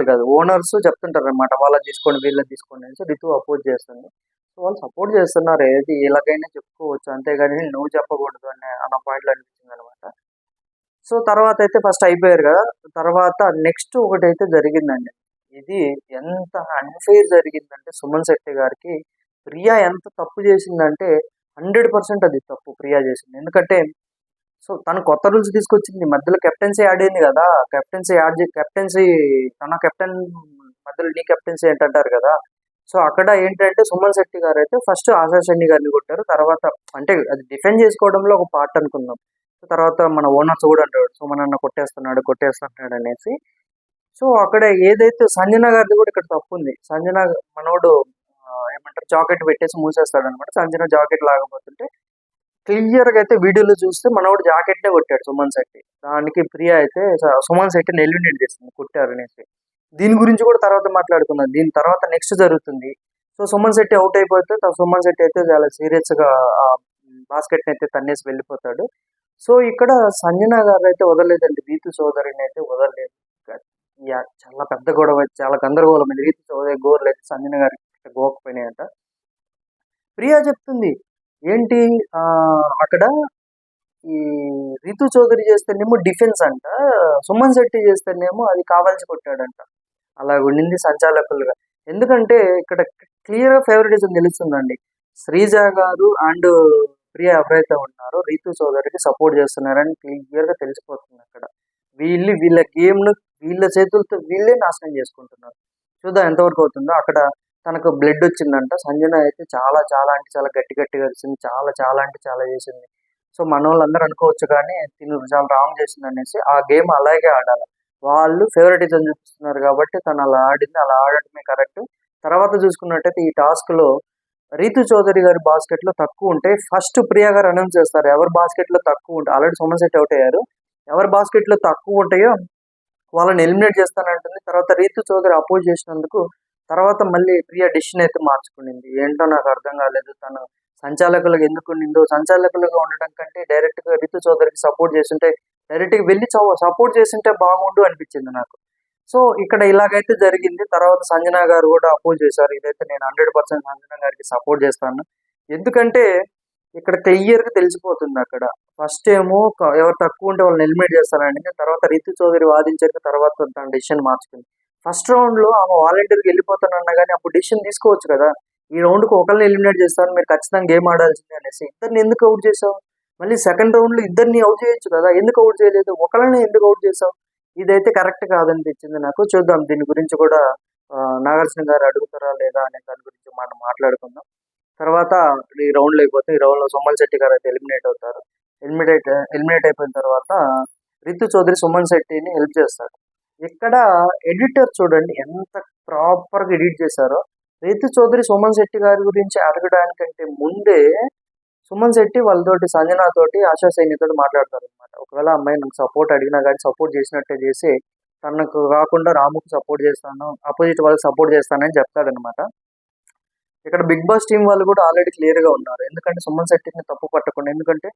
కాదు ఓనర్స్ చెప్తుంటారు అనమాట, వాళ్ళని తీసుకోండి వీళ్ళని తీసుకోండి అని. రితు అపోజ్ చేస్తుంది. సో వాళ్ళు సపోర్ట్ చేస్తున్నారు, ఏది ఎలాగైనా చెప్పుకోవచ్చు, అంతేగాని నువ్వు చెప్పకూడదు అన్న పాయింట్లో అనిపించింది అనమాట. సో తర్వాత అయితే ఫస్ట్ అయిపోయారు కదా, తర్వాత నెక్స్ట్ ఒకటి అయితే జరిగిందండి. ఇది ఎంత అన్ఫెయిర్ జరిగిందంటే సుమన్ శెట్టి గారికి ప్రియా ఎంత తప్పు చేసిందంటే 100% అది తప్పు ప్రియా చేసింది. ఎందుకంటే సో తను కొత్త రూల్స్ తీసుకొచ్చింది, మధ్యలో కెప్టెన్సీ ఆడింది కదా, కెప్టెన్సీ తన కెప్టెన్ మధ్యలో నీ కెప్టెన్సీ ఏంటంటారు కదా. సో అక్కడ ఏంటంటే సుమన్ శెట్టి గారు అయితే ఫస్ట్ ఆశా శెట్టి గారిని కొట్టారు. తర్వాత అంటే అది డిఫెండ్ చేసుకోవడంలో ఒక పార్ట్ అనుకుందాం. తర్వాత మన ఓనర్స్ కూడా అంటాడు సుమన్ అన్న కొట్టేస్తున్నాడు అనేసి. సో అక్కడ ఏదైతే సంజన గారిది కూడా ఇక్కడ తప్పు ఉంది. సంజన మనోడు ఏమంటారు జాకెట్ పెట్టేసి మూసేస్తాడు అనమాట. సంజన జాకెట్ లాగబోతుంటే క్లియర్ గా అయితే వీడియోలో చూస్తే మనోడు జాకెట్నే కొట్టాడు సుమన్ శెట్టి. దానికి ప్రియా అయితే సుమన్ శెట్టిని ఎలిమినేట్ చేస్తుంది కొట్టారు అనేసి. దీని గురించి కూడా తర్వాత మాట్లాడుకుందాం. దీని తర్వాత నెక్స్ట్ జరుగుతుంది. సో సుమన్ శెట్టి అవుట్ అయిపోతే సుమన్ శెట్టి అయితే చాలా సీరియస్ గా బాస్కెట్ అయితే తన్నేసి వెళ్ళిపోతాడు. సో ఇక్కడ సంజన గారు అయితే వదలలేదండి, రీతు సోదరిని అయితే వదలలేదు. చాలా పెద్ద గొడవ, చాలా గందరగోళం. రీతు సోదరి గోర్లు అయితే సంజన గారికి గోకపోయినాయంట. ప్రియా చెప్తుంది ఏంటి అక్కడ ఈ రీతు చౌదరి చేస్తేనేమో డిఫెన్స్ అంట, సుమన్ శెట్టి చేస్తేనేమో అది కావాల్సి కొట్టాడంట. అలా ఉండింది సంచాలకులుగా. ఎందుకంటే ఇక్కడ క్లియర్ ఫేవరెటిజం తెలుస్తుందండి. శ్రీజ గారు అండ్ ప్రియా ఎవరైతే ఉన్నారో రీతు చౌదరికి సపోర్ట్ చేస్తున్నారని క్లియర్ గా తెలిసిపోతుంది. అక్కడ వీళ్ళ గేమ్ ను వీళ్ళ చేతులతో వీళ్ళే నాశనం చేసుకుంటున్నారు. చూద్దాం ఎంతవరకు అవుతుందో. అక్కడ తనకు బ్లడ్ వచ్చిందంట. సంజన అయితే చాలా అంటే చాలా గట్టిగా వచ్చింది, చాలా అంటే చాలా చేసింది. సో మన వాళ్ళందరూ అనుకోవచ్చు కానీ తిను చాలా రాంగ్ చేసింది అనేసి. ఆ గేమ్ అలాగే ఆడాలి, వాళ్ళు ఫేవరెటిజం చూపిస్తున్నారు కాబట్టి తను అలా ఆడింది, అలా ఆడటమే కరెక్ట్. తర్వాత చూసుకున్నట్టయితే ఈ టాస్క్ లో రీతు చౌదరి గారి బాస్కెట్ లో తక్కువ ఉంటే ఫస్ట్ ప్రియా గారు అనౌన్స్ చేస్తారు ఎవరి బాస్కెట్ లో తక్కువ ఉంటాయి. ఆల్రెడీ సుమన్ శెట్టి అవుట్ అయ్యారు, ఎవరి బాస్కెట్ లో తక్కువ ఉంటాయో వాళ్ళని ఎలిమినేట్ చేస్తానంటుంది. తర్వాత రీతు చౌదరి అపోజ్ చేసినందుకు తర్వాత మళ్ళీ ప్రియా డిసిషన్ అయితే మార్చుకునింది. ఏంటో నాకు అర్థం కాలేదు. తను సంచాలకులుగా ఎందుకు ఉండిందో, సంచాలకులుగా ఉండడం కంటే డైరెక్ట్ గా రీతు చౌదరికి సపోర్ట్ చేస్తుంటే డైరెక్ట్ గా వెళ్ళి సపోర్ట్ చేస్తుంటే బాగుండు అనిపించింది నాకు. సో ఇక్కడ ఇలాగైతే జరిగింది. తర్వాత సంజన గారు కూడా అపోజ్ చేశారు. ఇదైతే నేను 100% సంజన గారికి సపోర్ట్ చేస్తాను. ఎందుకంటే ఇక్కడ క్లియర్‌గా తెలిసిపోతుంది అక్కడ. ఫస్ట్ ఏమో ఎవరు తక్కువ ఉంటే వాళ్ళని ఎలిమినేట్ చేస్తారండి. తర్వాత రితు చౌదరి వాదించాక తర్వాత తన డెసిషన్ మార్చుకుంది. ఫస్ట్ రౌండ్‌లో ఆమె వాలంటీర్‌గా వెళ్ళిపోతానన్నా గాని అప్పుడు డెసిషన్ తీసుకోవచ్చు కదా! ఈ రౌండ్‌కి ఒకళ్ళని ఎలిమినేట్ చేస్తాను. మీరు ఖచ్చితంగా గేమ్ ఆడాల్సిందే అనేసి. ఇద్దరిని ఎందుకు ఔట్ చేసావు? మళ్ళీ సెకండ్ రౌండ్‌లో ఇద్దరిని ఔట్ చేయొచ్చు కదా! ఎందుకు ఔట్ చేయలేదు? ఒకళ్ళని ఎందుకు ఔట్ చేసావు? ఇదైతే కరెక్ట్ కాదనిపించింది నాకు. చూద్దాం దీని గురించి కూడా నాగార్జున గారు అడుగుతారా లేదా అనే దాని గురించి మనం మాట్లాడుకుందాం. తర్వాత ఈ రౌండ్‌లో అయిపోతే ఈ రౌండ్‌లో సుమన్ శెట్టి గారైతే ఎలిమినేట్ అవుతారు. ఎలిమినేట్ అయిపోయిన తర్వాత రితు చౌదరి సుమన్ శెట్టిని హెల్ప్ చేస్తాడు. ఇక్కడ ఎడిటర్ చూడండి ఎంత ప్రాపర్‌గా ఎడిట్ చేశారో. రితు చౌదరి సుమన్ శెట్టి గారి గురించి అడగడానికంటే ముందే సుమన్ శెట్టి వాళ్ళతోటి సంజన తోటి ఆశా సైని తోటి మాట్లాడతారనమాట. ఒకవేళ అమ్మాయి నాకు సపోర్ట్ అడిగినా గానీ సపోర్ట్ చేసినట్టే చేసి తనకు కాకుండా రాముకి సపోర్ట్ చేస్తాను, అపోజిట్ వాళ్ళకి సపోర్ట్ చేస్తానని చెప్తాడనమాట. ఇక్కడ బిగ్ బాస్ టీం వాళ్ళు కూడా ఆల్రెడీ క్లియర్‌గా ఉన్నారు. ఎందుకంటే సుమన్ శెట్టిని తప్పు పట్టకుండా. ఎందుకంటే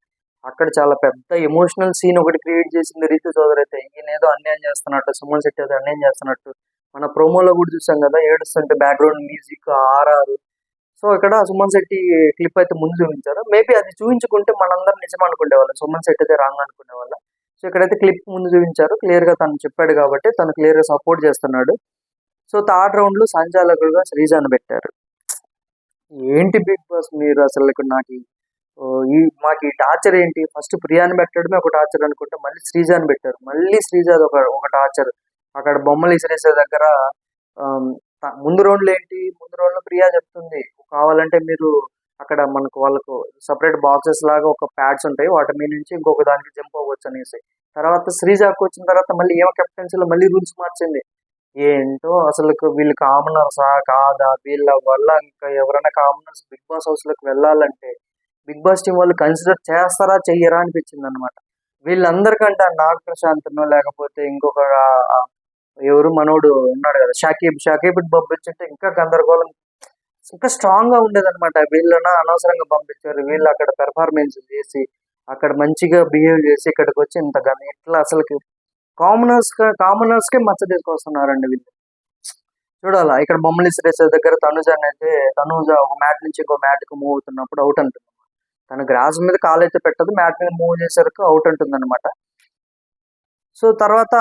అక్కడ చాలా పెద్ద ఎమోషనల్ సీన్ ఒకటి క్రియేట్ చేసింది రితు చౌదరి అయితే. ఈయనేదో అన్యాయం చేస్తున్నట్టు, సుమన్ శెట్టి ఏదో అన్యాయం చేస్తున్నట్టు. మన ప్రోమోలో కూడా చూసాం కదా! ఏడుస్తుంటే బ్యాక్‌గ్రౌండ్ మ్యూజిక్ ఆర్ఆర్. సో, ఇక్కడ సుమన్ శెట్టి క్లిప్ అయితే ముందు చూపించారు. మేబీ అది చూయించుకుంటే మనందరం నిజం అనుకునేవాళ్ళం. సుమన్ శెట్టి అయితే రాంగ్ అనుకునేవాళ్ళం. సో, ఇక్కడైతే క్లిప్ ముందు చూపించారు. క్లియర్‌గా తను చెప్పాడు కాబట్టి తను క్లియర్‌గా సపోర్ట్ చేస్తున్నాడు. సో, థర్డ్ రౌండ్‌లో సంచాలకులుగా శ్రీజాని పెట్టారు. ఏంటి బిగ్ బాస్ మీరు అసలు నాకు మాకు ఈ టార్చర్ ఏంటి? ఫస్ట్ ప్రియాని పెట్టడమే ఒక టార్చర్ అనుకుంటే మళ్ళీ శ్రీజాని పెట్టారు. మళ్ళీ శ్రీజాది ఒక టార్చర్. అక్కడ బొమ్మలు ఇసిరేసే దగ్గర ముందు రౌండ్‌లో ఏంటి? ముందు రౌండ్‌లో ప్రియా చెప్తుంది. కావాలంటే మీరు అక్కడ వాళ్ళకు సెపరేట్ బాక్సెస్ లాగా ఒక ప్యాడ్స్ ఉంటాయి. వాటి మీద నుంచి ఇంకొక దానికి జంప్ అవ్వచ్చు అనేసి. తర్వాత శ్రీజాకి వచ్చిన తర్వాత మళ్ళీ ఏమో కెప్టెన్సీలో మళ్ళీ రూల్స్ మార్చింది. ఏంటో అసలుకు వీళ్ళు కామనర్సా? కాదా? వీళ్ళ వల్ల ఇంకా ఎవరైనా కామనర్స్ బిగ్ బాస్ హౌస్‌లోకి వెళ్ళాలంటే బిగ్ బాస్ టీమ్ వాళ్ళు కన్సిడర్ చేస్తారా? చెయ్యరా? అనిపించిందనమాట. వీళ్ళందరికంటే నాగ్ ప్రశాంత్‌నో లేకపోతే ఇంకొక ఎవరు మనోడు ఉన్నాడు కదా! షకీబ్‌ని పంపించుంటే ఇంకా గందరగోళం ఇంకా స్ట్రాంగ్‌గా ఉండేదనమాట. వీళ్ళన అనవసరంగా పంపించారు. వీళ్ళు అక్కడ పెర్ఫార్మెన్స్ చేసి, అక్కడ మంచిగా బిహేవ్ చేసి ఇక్కడికొచ్చి ఇంత ఇట్లా అసలుకి కామనర్స్‌కే మచ్చ తీసుకొస్తున్నారండి వీళ్ళు. చూడాలా ఇక్కడ బొమ్మలు ఇసిరేసే దగ్గర తనూజ ఒక మ్యాట్ నుంచి ఇంకో మ్యాట్‌కి మూవ్ అవుతున్నప్పుడు ఔట్ అంటుంది. తను గ్రాస్ మీద కాలైతే పెట్టదు. మ్యాట్ మీద మూవ్ చేసేసరికి ఔట్ అంటుందన్నమాట. సో, తర్వాత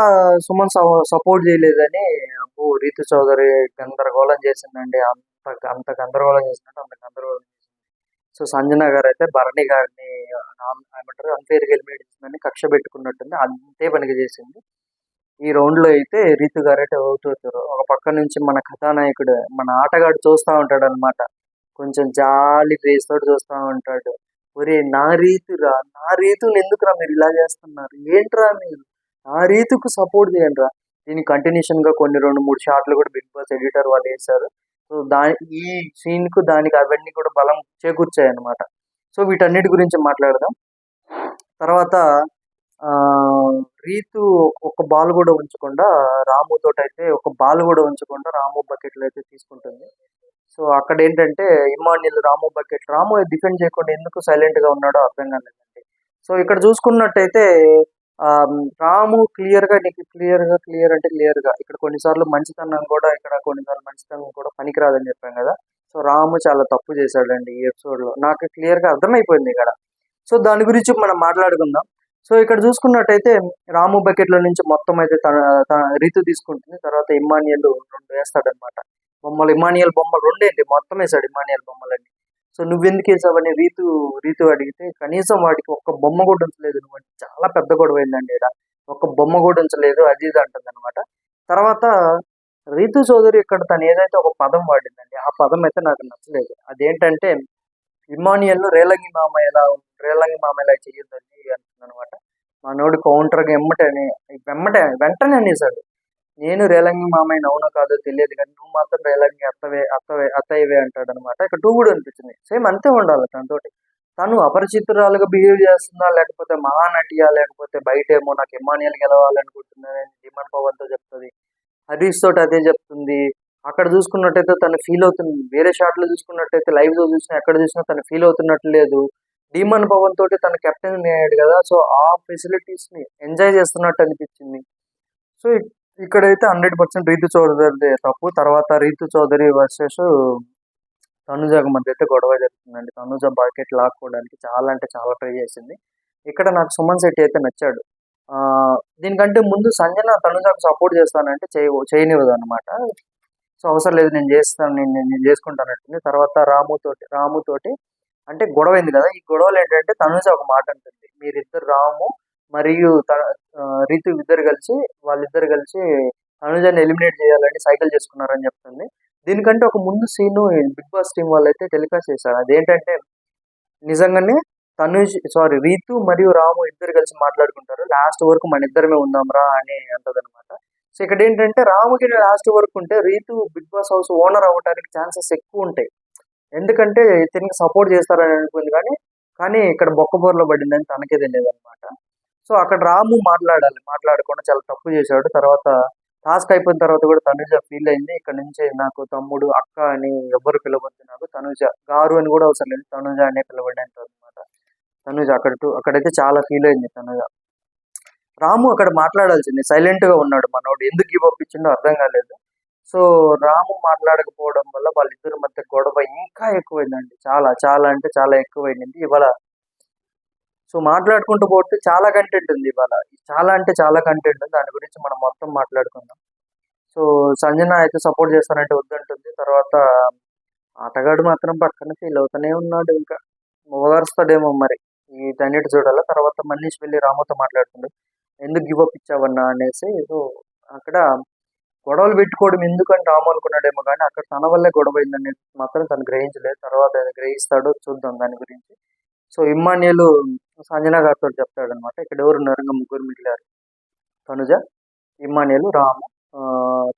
సుమన్ సపోర్ట్ చేయలేదని అబ్బో! రితు చౌదరి గందరగోళం చేసిందండి. అంత గందరగోళం చేసిందంటే అంత గందరగోళం చేసింది. సో, సంజన గారైతే భరణి గారిని ఏమంటారు అన్‌ఫెయిర్‌గా ఎలిమినేట్ చేసిందని కక్ష పెట్టుకున్నట్టుంది. అంతే పనిగా చేసింది. ఈ రౌండ్‌లో అయితే రితు గారైతే ఔట్ అవుతారు. ఒక పక్క నుంచి మన కథానాయకుడు, మన ఆటగాడు చూస్తా ఉంటాడనమాట. కొంచెం జాలి ఫేస్ తోటి చూస్తా ఉంటాడు. ఒరేయ్! నా రీతుని ఎందుకురా మీరు ఇలా చేస్తున్నారు? ఏంట్రా మీరు? నా రీతుకు సపోర్ట్ చేయండిరా. దీనికి కంటిన్యూషన్‌గా కొన్ని 2, 3 షాట్లు కూడా బిగ్ బాస్ ఎడిటర్ వాళ్ళు ఏశారు. సో, ఈ సీన్‌కు దానికి అవన్నీ కూడా బలం చేకూర్చాయన్నమాట. సో, వీటన్నిటి గురించి మాట్లాడదాం. తర్వాత రీతు ఒక బాల్ కూడా ఉంచకుండా రాముతోటైతే ఒక బాల్ కూడా ఉంచకుండా రాము బకెట్‌లో అయితే తీసుకుంటుంది. సో, అక్కడేంటంటే ఇమ్మాన్యుయల్ రాము డిఫెండ్ చేయకుండా ఎందుకు సైలెంట్‌గా ఉన్నాడో అర్థం కాలేదండి. సో, ఇక్కడ చూసుకున్నట్టయితే రాము క్లియర్ అంటే క్లియర్‌గా ఇక్కడ కొన్నిసార్లు మంచితనం కూడా పనికిరాదని చెప్పాం కదా! సో, రాము చాలా తప్పు చేశాడండి ఈ ఎపిసోడ్‌లో. నాకు క్లియర్‌గా అర్థమైపోయింది ఇక్కడ. సో, దాని గురించి మనం మాట్లాడుకుందాం. సో, ఇక్కడ చూసుకున్నట్టయితే రాము బకెట్‌లో నుంచి మొత్తం అయితే తన రీతు తీసుకుంటుంది. తర్వాత ఇమ్మాన్యుయల్ 2 వేస్తాడనమాట. ఇమ్మాన్యుయల్ బొమ్మలు 2 ఏంటి మొత్తం వేసాడు ఇమ్మాన్యుయల్ బొమ్మలన్నీ. సో, నువ్వెందుకేసావని రీతు అడిగితే కనీసం వాడికి ఒక్క బొమ్మ కూడా ఉంచలేదు నువ్వు. చాలా పెద్ద గొడవైందండి ఈడ. ఒక్క బొమ్మ కూడా ఉంచలేదు అది ఇది అంటుందనమాట. తర్వాత రీతు చౌదరి ఇక్కడ తను ఏదైతే ఒక పదం వాడిందండి. ఆ పదం అయితే నాకు నచ్చలేదు. అదేంటంటే ఇమ్మాన్యుయల్‌ను రేలంగి మామ ఇలా చెయ్యొద్దని అంటుందనమాట. మనోడు కౌంటర్‌గా వెంటనే అనేసాడు. నేను రేలంగి మామయ్యని అవునో కాదో తెలియదు కానీ నువ్వు మాత్రం రేలంగి అత్తయ్యవే అంటాడనమాట. ఇక్కడ 2 కూడా అనిపించింది. సేమ్ అంతే ఉండాలి తనతోటి. తను అపరిచితురాలుగా బిహేవ్ చేస్తుందా? లేకపోతే మహానటియా? లేకపోతే బయటేమో నాకు ఇమ్మాన్యుయల్ గెలవాలనుకుంటున్నానని డిమాండ్ పవన్‌తో చెప్తది. హరీష్ తోటి అదే చెప్తుంది. అక్కడ చూసుకున్నట్టయితే తను ఫీల్ అవుతుంది. వేరే షాట్‌లో చూసుకున్నట్టయితే లైవ్‌లో చూసినా ఎక్కడ చూసినా తను ఫీల్ అవుతున్నట్టు లేదు. డీమన్ పవన్ తోటి తను కెప్టెన్ అయ్యాడు కదా! సో, ఆ ఫెసిలిటీస్‌ని ఎంజాయ్ చేస్తున్నట్టు అనిపించింది. సో, ఇక్కడైతే 100% రీతు చౌదరిదే తప్పు. తర్వాత రీతు చౌదరి వర్సెస్ తనుజకు మధ్య అయితే గొడవ జరుగుతుందండి. తనుజ బకెట్ లాక్కోవడానికి చాలా అంటే చాలా ట్రై చేసింది. ఇక్కడ నాకు సుమన్ శెట్టి అయితే నచ్చాడు. దీనికంటే ముందు సంజన తనుజకు సపోర్ట్ చేస్తానంటే చేయనివ్వదనమాట. సో అవసరం లేదు, నేను చేస్తాను, నేను చేసుకుంటానంటుంది. తర్వాత రాముతోటి అంటే గొడవైంది కదా. ఈ గొడవలు ఏంటంటే తనుజ ఒక మాట అంటుంది, మీరిద్దరు రాము మరియు రీతు వాళ్ళిద్దరు కలిసి తనుజని ఎలిమినేట్ చేయాలని సైకిల్ చేసుకున్నారని చెప్తుంది. దీనికంటే ఒక ముందు సీను బిగ్ బాస్ టీం వాళ్ళు అయితే టెలికాస్ట్ చేశారు. అదేంటంటే నిజంగానే రీతు మరియు రాము ఇద్దరు కలిసి మాట్లాడుకుంటారు. లాస్ట్ వరకు మన ఇద్దరమే ఉందాంరా అని అంటదనమాట. సో ఇక్కడ ఏంటంటే రాముకి లాస్ట్ వరకు ఉంటే Ritu Big Boss house owner అవ్వడానికి ఛాన్సెస్ ఎక్కువ ఉంటాయి. ఎందుకంటే ఇతనికి సపోర్ట్ చేస్తారని అనుకుంది, కానీ ఇక్కడ బొక్కబోర్లో పడిందని తనకే తెలియదు అనమాట. సో అక్కడ రాము మాట్లాడకుండా చాలా తప్పు చేశాడు. తర్వాత టాస్క్ అయిపోయిన తర్వాత కూడా తనుజ ఫీల్ అయింది, ఇక్కడ నుంచి నాకు తమ్ముడు అక్క అని ఎవ్వరు పిలవద్దు, నాకు తనుజ గారు అని కూడా అవసరం లేదు, తనుజ అనే పిలవండి అనమాట. తనుజ అక్కడైతే చాలా ఫీల్ అయింది తనుజ. రాము అక్కడ మాట్లాడాల్సింది, సైలెంట్ గా ఉన్నాడు మనోడు, ఎందుకు గివ్ అప్ ఇచ్చిండో అర్థం కాలేదు. సో రాము మాట్లాడకపోవడం వల్ల వాళ్ళిద్దరి మధ్య గొడవ ఇంకా ఎక్కువైందండి. చాలా చాలా అంటే చాలా ఎక్కువైంది ఇవాళ. సో మాట్లాడుకుంటూ పోతే చాలా కంటెంట్ ఉంది ఇవాళ, చాలా అంటే చాలా కంటెంట్ ఉంది. దాని గురించి మనం మొత్తం మాట్లాడుకుందాం. సో సంజన అయితే సపోర్ట్ చేస్తానంటే వద్దంటుంది. తర్వాత ఆటగాడు మాత్రం పక్కన ఫీల్ అవుతూనే ఉన్నాడు, ఇంకా ఓదారుస్తాడేమో మరి వీటన్నిటి చూడాలి. తర్వాత మనీష్ వెళ్ళి రాముతో మాట్లాడుతుంది, ఎందుకు గివ్ అప్ ఇచ్చావన్నా అనేసి. సో అక్కడ గొడవలు పెట్టుకోవడం ఎందుకని రాము అనుకున్నాడేమో, కానీ అక్కడ తన వల్లే గొడవ అయిందని మాత్రం తను గ్రహించలేదు. తర్వాత గ్రహిస్తాడో చూద్దాం దాని గురించి. సో ఇమ్మాన్యులు సంజన గారితో చెప్తాడు అనమాట, ఇక్కడ ఎవరున్నారు, ఇంకా ముగ్గురు మిగిలారు, తనుజ, ఇమ్మాన్యులు, రాము.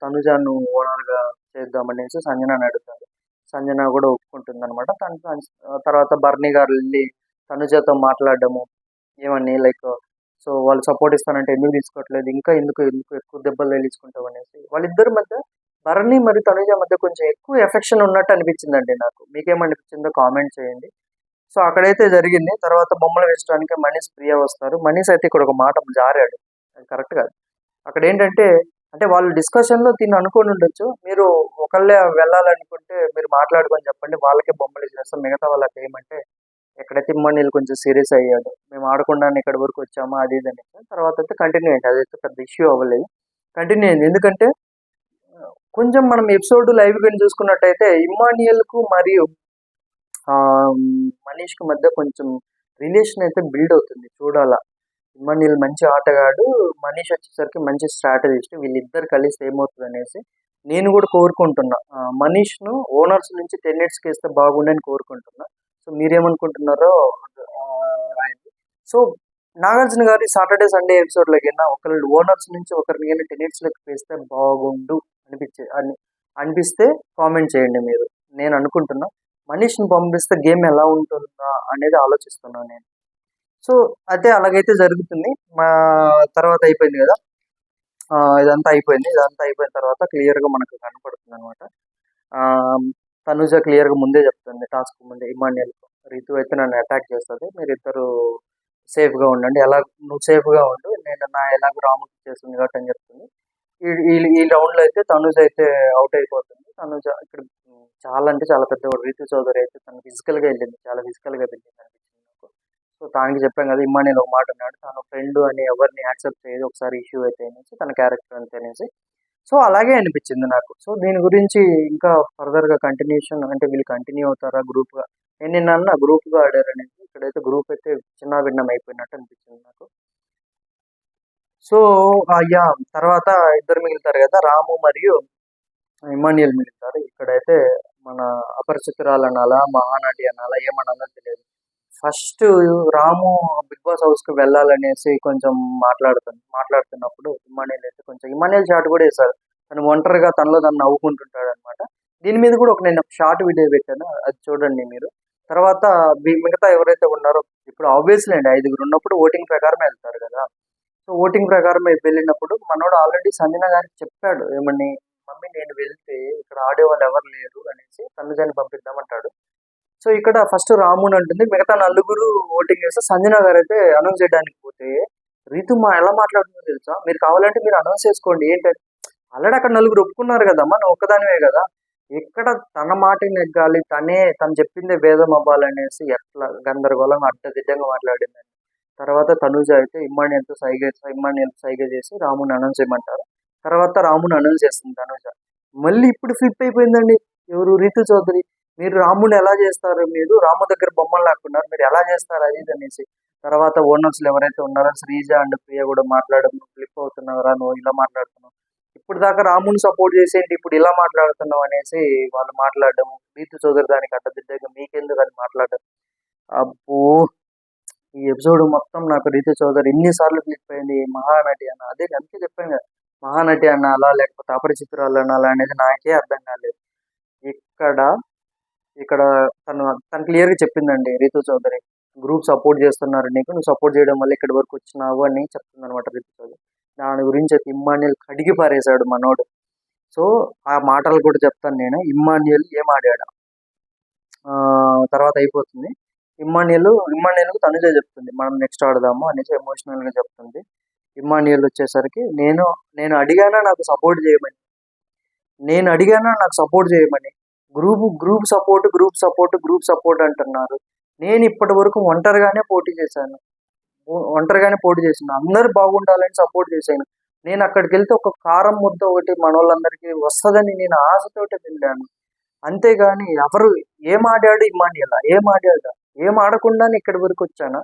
తనుజను ఓనర్గా చేద్దామనేసి సంజనని అడుగుతాడు. సంజన కూడా ఒప్పుకుంటుంది అనమాట. తర్వాత బర్నీ గారు వెళ్ళి తనుజతో మాట్లాడడము, ఏమని లైక్ సో వాళ్ళు సపోర్ట్ ఇస్తానంటే ఎందుకు తీసుకోవట్లేదు, ఇంకా ఎందుకు ఎక్కువ దెబ్బలు తగిలించుకుంటావు అనేసి. వాళ్ళిద్దరి మధ్య భరణి మరియు తనుజ మధ్య కొంచెం ఎక్కువ ఎఫెక్షన్ ఉన్నట్టు అనిపించిందండి నాకు. మీకేమనిపించిందో కామెంట్ చేయండి. సో అక్కడైతే జరిగింది. తర్వాత బొమ్మలు వేసడానికి మనీష్ ప్రియ వస్తారు. మనీష్ అయితే ఇక్కడ ఒక మాట జారాడు, అది కరెక్ట్ కాదు. అక్కడ ఏంటంటే అంటే వాళ్ళు డిస్కషన్లో తిని అనుకొని ఉండొచ్చు, మీరు ఒకళ్ళే వెళ్ళాలనుకుంటే మీరు మాట్లాడుకొని చెప్పండి, వాళ్ళకే బొమ్మలు ఇచ్చేస్తాం, మిగతా వాళ్ళకి ఏమంటే ఎక్కడైతే ఇమ్మని కొంచెం సీరియస్ అయ్యాడు, మేము ఆడకుండానే ఇక్కడ వరకు వచ్చామా అది ఇది అని. తర్వాత అయితే కంటిన్యూ అయింది, అదైతే పెద్ద ఇష్యూ అవ్వలేదు, కంటిన్యూ అయింది. ఎందుకంటే కొంచెం మనం ఎపిసోడ్ లైవ్ గా చూసుకున్నట్టయితే ఇమ్మాన్యుయల్కు మరియు మనీష్కి మధ్య కొంచెం రిలేషన్ అయితే బిల్డ్ అవుతుంది, చూడాలా. ఇమ్మాన్యుయల్ మంచి ఆటగాడు, మనీష్ వచ్చేసరికి మంచి స్ట్రాటజిస్ట్, వీళ్ళిద్దరు కలిసి ఏమవుతుంది అనేసి నేను కూడా కోరుకుంటున్నా. మనీష్ను ఓనర్స్ నుంచి 10 ఇయర్స్కి వేస్తే బాగుండని కోరుకుంటున్నా. సో మీరేమనుకుంటున్నారో రాయండి. సో నాగార్జున గారి సాటర్డే సండే ఎపిసోడ్లోకి ఒకళ్ళు ఓనర్స్ నుంచి ఒకరిని 10 ఇయర్స్లోకి వేస్తే బాగుండు అనిపిస్తే కామెంట్ చేయండి మీరు. నేను అనుకుంటున్నా మనీష్ని పంపిస్తే గేమ్ ఎలా ఉంటుందా అనేది ఆలోచిస్తున్నాను నేను. సో అయితే అలాగైతే జరుగుతుంది. మా తర్వాత అయిపోయింది కదా, ఇదంతా అయిపోయిన తర్వాత క్లియర్గా మనకు కనపడుతుంది అనమాట. తనుజ క్లియర్గా ముందే చెప్తుంది టాస్క్ ముందే ఇమ్మాన్యుయల్కు, రీతు అయితే నన్ను అటాక్ చేస్తుంది, మీరిద్దరు సేఫ్గా ఉండండి, నువ్వు సేఫ్గా ఉండు, నేను ఎలాగో రాముకి చేస్తుంది కాబట్టి అని చెప్తుంది. ఈ రౌండ్లో అయితే తనుజ అయితే అవుట్ అయిపోతుంది. తనుజ ఇక్కడ చాలా అంటే చాలా పెద్దవాడు, రీతు చౌదరి అయితే తను ఫిజికల్గా వెళ్ళింది, చాలా ఫిజికల్గా వెళ్ళింది అనిపించింది నాకు. సో తానికి చెప్పాం కదా, ఇమ్మాన్యుయల్ ఒక మాట అన్నాడు, తను ఫ్రెండ్ అని ఎవరిని యాక్సెప్ట్ చేయదు, ఒకసారి ఇష్యూ అయితే అనేసి, తన క్యారెక్టర్ అంతే అనేసి. సో అలాగే అనిపించింది నాకు. సో దీని గురించి ఇంకా ఫర్దర్గా కంటిన్యూషన్ అంటే వీళ్ళు కంటిన్యూ అవుతారా గ్రూప్గా, నేను నిన్న గ్రూప్గా ఆడారు అనేది, ఇక్కడైతే గ్రూప్ అయితే చిన్న భిన్నం అయిపోయినట్టు అనిపించింది నాకు. సో యా తర్వాత ఇద్దరు మిగులుతారు కదా, రాము మరియు ఇమ్మాన్యుయల్ మిగులుతారు. ఇక్కడైతే మన అపరిచితురాలు అనాలా, మహానటి అనాలా, ఏమనాలో తెలియదు. ఫస్ట్ రాము బిగ్ బాస్ హౌస్కి వెళ్ళాలనేసి కొంచెం మాట్లాడుతున్నప్పుడు ఇమ్మాన్యుయల్ అయితే కొంచెం ఇమ్మాన్యుయల్ షాట్ కూడా వేశారు, తను ఒంటరిగా తనలో తను నవ్వుకుంటుంటాడు అనమాట. దీని మీద కూడా నేను షార్ట్ వీడియో పెట్టాను, అది చూడండి మీరు. తర్వాత మిగతా ఎవరైతే ఉన్నారో ఇప్పుడు ఆబ్వియస్లీ అండి 5గురు ఉన్నప్పుడు ఓటింగ్ ప్రకారం వెళ్తారు కదా. సో ఓటింగ్ ప్రకారం వెళ్ళినప్పుడు మనోడు ఆల్రెడీ సంజన గారికి చెప్పాడు, ఏమని, మమ్మీ నేను వెళ్తే ఇక్కడ ఆడేవాళ్ళు ఎవరు లేరు అనేసి తనుజాని పంపిద్దామంటాడు. సో ఇక్కడ ఫస్ట్ రాముని అంటుంది, మిగతా 4గురు ఓటింగ్ చేస్తే సంజన గారు అయితే అనౌన్స్ చేయడానికి పోతే రీతు ఎలా మాట్లాడుతుందో తెలుసా, మీరు కావాలంటే మీరు అనౌన్స్ చేసుకోండి ఏంటంటే ఆల్రెడీ అక్కడ 4గురు ఒప్పుకున్నారు కదమ్మా, నువ్వు ఒక్కదానివే కదా, ఇక్కడ తన మాట నెగ్గాలి, తను చెప్పిందే వేదం అవ్వాలనేసి ఎట్లా గందరగోళంగా అడ్డదిడ్డంగా మాట్లాడిందండి. తర్వాత తనూజ అయితే ఇమ్మాన్యుయల్ సైగ చేసి రాముని అనౌన్స్ చేయమంటారు. తర్వాత రాముని అనౌన్స్ చేస్తుంది తనూజ. మళ్ళీ ఇప్పుడు ఫ్లిప్ అయిపోయిందండి. ఎవరు? రీతు చౌదరి. మీరు రాముని ఎలా చేస్తారు? మీరు రాము దగ్గర బొమ్మలు లాక్కున్నారు, మీరు ఎలా చేస్తారు అది ఇది అనేసి. తర్వాత ఓనర్స్లు ఎవరైతే ఉన్నారో శ్రీజ అండ్ ప్రియ కూడా మాట్లాడడం, ఫ్లిప్ అవుతున్నావురా నువ్వు ఇలా మాట్లాడుతున్నావు, ఇప్పుడు దాకా రాముని సపోర్ట్ చేసేంటి ఇప్పుడు ఇలా మాట్లాడుతున్నావు అనేసి వాళ్ళు మాట్లాడడం. రీతు చౌదరి దానికి అడ్డదిడ్డగా మీకెందుకు అని మాట్లాడడం. అబ్బో, ఈ ఎపిసోడ్ మొత్తం నాకు రీతు చౌదరి ఎన్నిసార్లు క్లిక్ అయింది. మహానటి అన్న, అదే అందుకే చెప్పాను కదా, మహానటి అనాలా లేకపోతే అపరిచితురాలు అనాలా అనేది నాకే అర్థం కాలేదు. ఇక్కడ ఇక్కడ తను క్లియర్గా చెప్పిందండి రీతు చౌదరి, గ్రూప్ సపోర్ట్ చేస్తున్నారు నీకు, నువ్వు సపోర్ట్ చేయడం వల్ల ఇక్కడి వరకు వచ్చినావు అని చెప్తుంది అనమాట రీతు చౌదరి. దాని గురించి అయితే ఇమ్మాన్యుయల్ కడిగి పారేశాడు మనోడు. సో ఆ మాటలు కూడా చెప్తాను నేను. ఇమ్మాన్యుయల్ ఏం ఆడాడు తర్వాత అయిపోతుంది. ఇమ్మాన్యుయల్ తనుజే చెప్తుంది మనం నెక్స్ట్ ఆడదాము అనేసి ఎమోషనల్ గా చెప్తుంది. ఇమ్మాన్యుయల్ వచ్చేసరికి నేను అడిగానా నాకు సపోర్ట్ చేయమని, గ్రూప్ సపోర్ట్ అంటున్నారు. నేను ఇప్పటి వరకు ఒంటరిగానే పోటీ చేశాను, అందరు బాగుండాలని సపోర్ట్ చేశాను. నేను అక్కడికి వెళ్తే ఒక కారం ముద్ద ఒకటి మన వాళ్ళందరికీ వస్తుందని నేను ఆశతోటి వెళ్ళాను. అంతేగాని ఎవరు ఏం ఆడకుండానే ఇక్కడి వరకు వచ్చానా,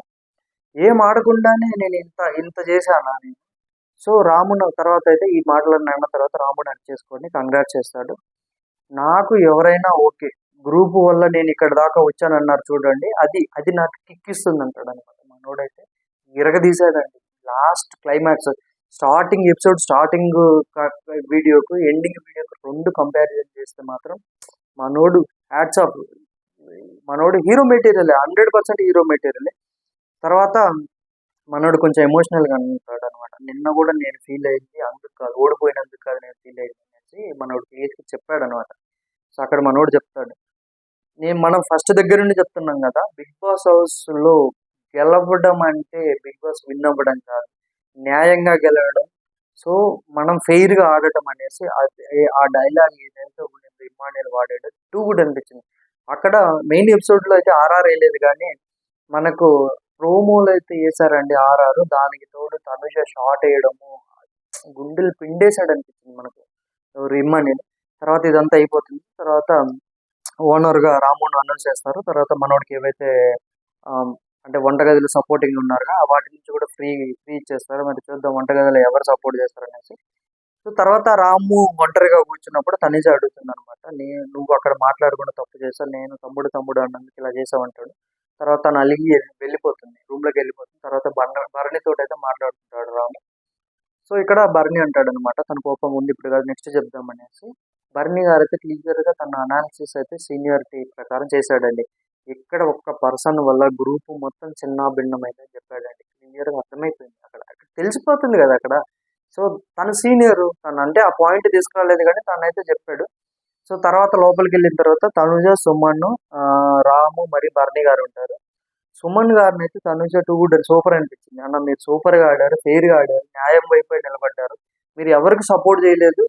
ఏం ఆడకుండానే నేను ఇంత చేశానా అని. సో రాముడు తర్వాత అయితే ఈ మాటలన్నీ అన్న తర్వాత రాముడు అర్థం చేసుకొని కంగ్రాట్స్ చేస్తాడు. నాకు ఎవరైనా ఓకే, గ్రూప్ వల్ల నేను ఇక్కడ దాకా వచ్చానన్నారు చూడండి, అది నాకు కిక్ ఇస్తుంది అంటాడు అనమాట. మనోడైతే విరగదీశాడండి. లాస్ట్ క్లైమాక్స్ స్టార్టింగ్ వీడియోకు ఎండింగ్ వీడియోకు 2 కంపారిజన్ చేస్తే మాత్రం మనోడు హ్యాట్స్ ఆఫ్. మనోడు హీరో మెటీరియల్, 100% హీరో మెటీరియల్. తర్వాత మనోడు కొంచెం ఎమోషనల్గా ఉంటాడు అనమాట. నిన్న కూడా నేను ఫీల్ అయింది అందుకు కాదు, ఓడిపోయినందుకు కాదు నేను ఫీల్ అయింది అనేసి మనోడు చెప్పాడు అనమాట. సో అక్కడ మనోడు చెప్తాడు, మనం ఫస్ట్ దగ్గర నుండి చెప్తున్నాం కదా, బిగ్ బాస్ హౌస్ లో గెలవడం అంటే బిగ్ బాస్ విన్ అవ్వడం కాదు, న్యాయంగా గెలవడం. సో మనం ఫెయిర్ గా ఆడటం అనేసి ఆ డైలాగ్ ఏదైతే ఇమ్మాన్యుయల్ వాడాడు టూ గుడ్ అనిపించింది. అక్కడ మెయిన్ ఎపిసోడ్ లో అయితే ఆర్ఆర్ వేయలేదు, కానీ మనకు ప్రోమోలు అయితే వేసారండి ఆర్ఆర్. దానికి తోడు తనుజ షార్ట్ వేయడము, గుండెలు పిండేశాడు అనిపించింది మనకు ఇమ్మాన్యుయల్. తర్వాత ఇదంతా అయిపోతుంది. తర్వాత ఓనర్ గా రాముని అనౌన్స్ చేస్తారు. తర్వాత మనోడికి ఏవైతే అంటే వంటగదిలో సపోర్టింగ్ ఉన్నారుగా వాటి నుంచి కూడా ఫ్రీ ఇచ్చేస్తారు. మరి చూద్దాం వంటగదిలో ఎవరు సపోర్ట్ చేస్తారు అనేసి. సో తర్వాత రాము ఒంటరిగా కూర్చున్నప్పుడు తనుజ అడుగుతుంది అనమాట, నువ్వు అక్కడ మాట్లాడకుండా తప్పు చేశావు, నేను తమ్ముడు అన్నందుకు ఇలా చేసావు అంటాడు. తర్వాత తను అలిగి వెళ్ళిపోతుంది, రూమ్ లోకి వెళ్ళిపోతుంది. తర్వాత భరణితో అయితే మాట్లాడుతుంటాడు రాము. సో ఇక్కడ భరణి అంటాడు అనమాట, తన కోపం ఉంది ఇప్పుడు కాదు నెక్స్ట్ చెప్దాం అనేసి. భరణి గారు అయితే క్లియర్ గా తన అనాలిసిస్ అయితే సీనియారిటీ ప్రకారం చేశాడండి. ఇక్కడ ఒక్క పర్సన్ వల్ల గ్రూప్ మొత్తం చిన్న భిన్నమైందని చెప్పాడండి. క్లియర్ గా అర్థమైపోయింది, అక్కడ తెలిసిపోతుంది కదా అక్కడ. సో తన సీనియర్, తను అంటే ఆ పాయింట్ తీసుకురాలేదు కానీ తనైతే చెప్పాడు. సో తర్వాత లోపలికి వెళ్ళిన తర్వాత తనుజ, సుమన్, రాము మరి భరణి గారు ఉంటారు. సుమన్ గారిని అయితే తనుజ సూపర్ అనిపించింది. అన్న మీరు సూపర్ గా ఆడారు, ఫెయిర్ గా ఆడారు, న్యాయం వైపు నిలబడ్డారు, మీరు ఎవరికి సపోర్ట్ చేయలేదు,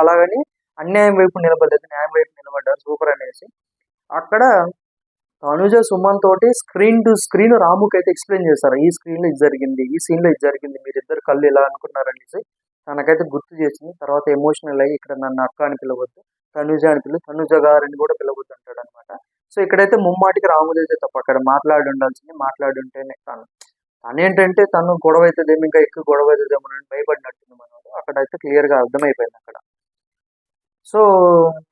అలాగని అన్యాయం వైపు నిలబడలేదు, న్యాయం వైపు నిలబడ్డారు, సూపర్ అనేసి. అక్కడ తనుజ సుమన్ తోటి స్క్రీన్ టు స్క్రీన్ రాముకి అయితే ఎక్స్ప్లెయిన్ చేస్తారు, ఈ స్క్రీన్ లో ఇది జరిగింది, ఈ సీన్ లో ఇది జరిగింది, మీరిద్దరు కళ్ళు ఇలా అనుకున్నారనేసి తనకైతే గుర్తు చేసింది. తర్వాత ఎమోషనల్ అయ్యి ఇక్కడ నన్ను అక్క అని పిలవద్దు, తనుజ అని తనుజ గారిని కూడా పిలవద్దు అంటాడు అనమాట. సో ఇక్కడైతే ముమ్మాటికి రాముదైతే తప్ప, అక్కడ మాట్లాడుంటేనే తనేంటంటే తను గొడవ అవుతుందేమో, ఇంకా ఎక్కువ గొడవ అవుతుందేమో అని భయపడినట్టుంది మనోడు. అక్కడైతే క్లియర్ గా అర్థమైపోయింది అక్కడ. సో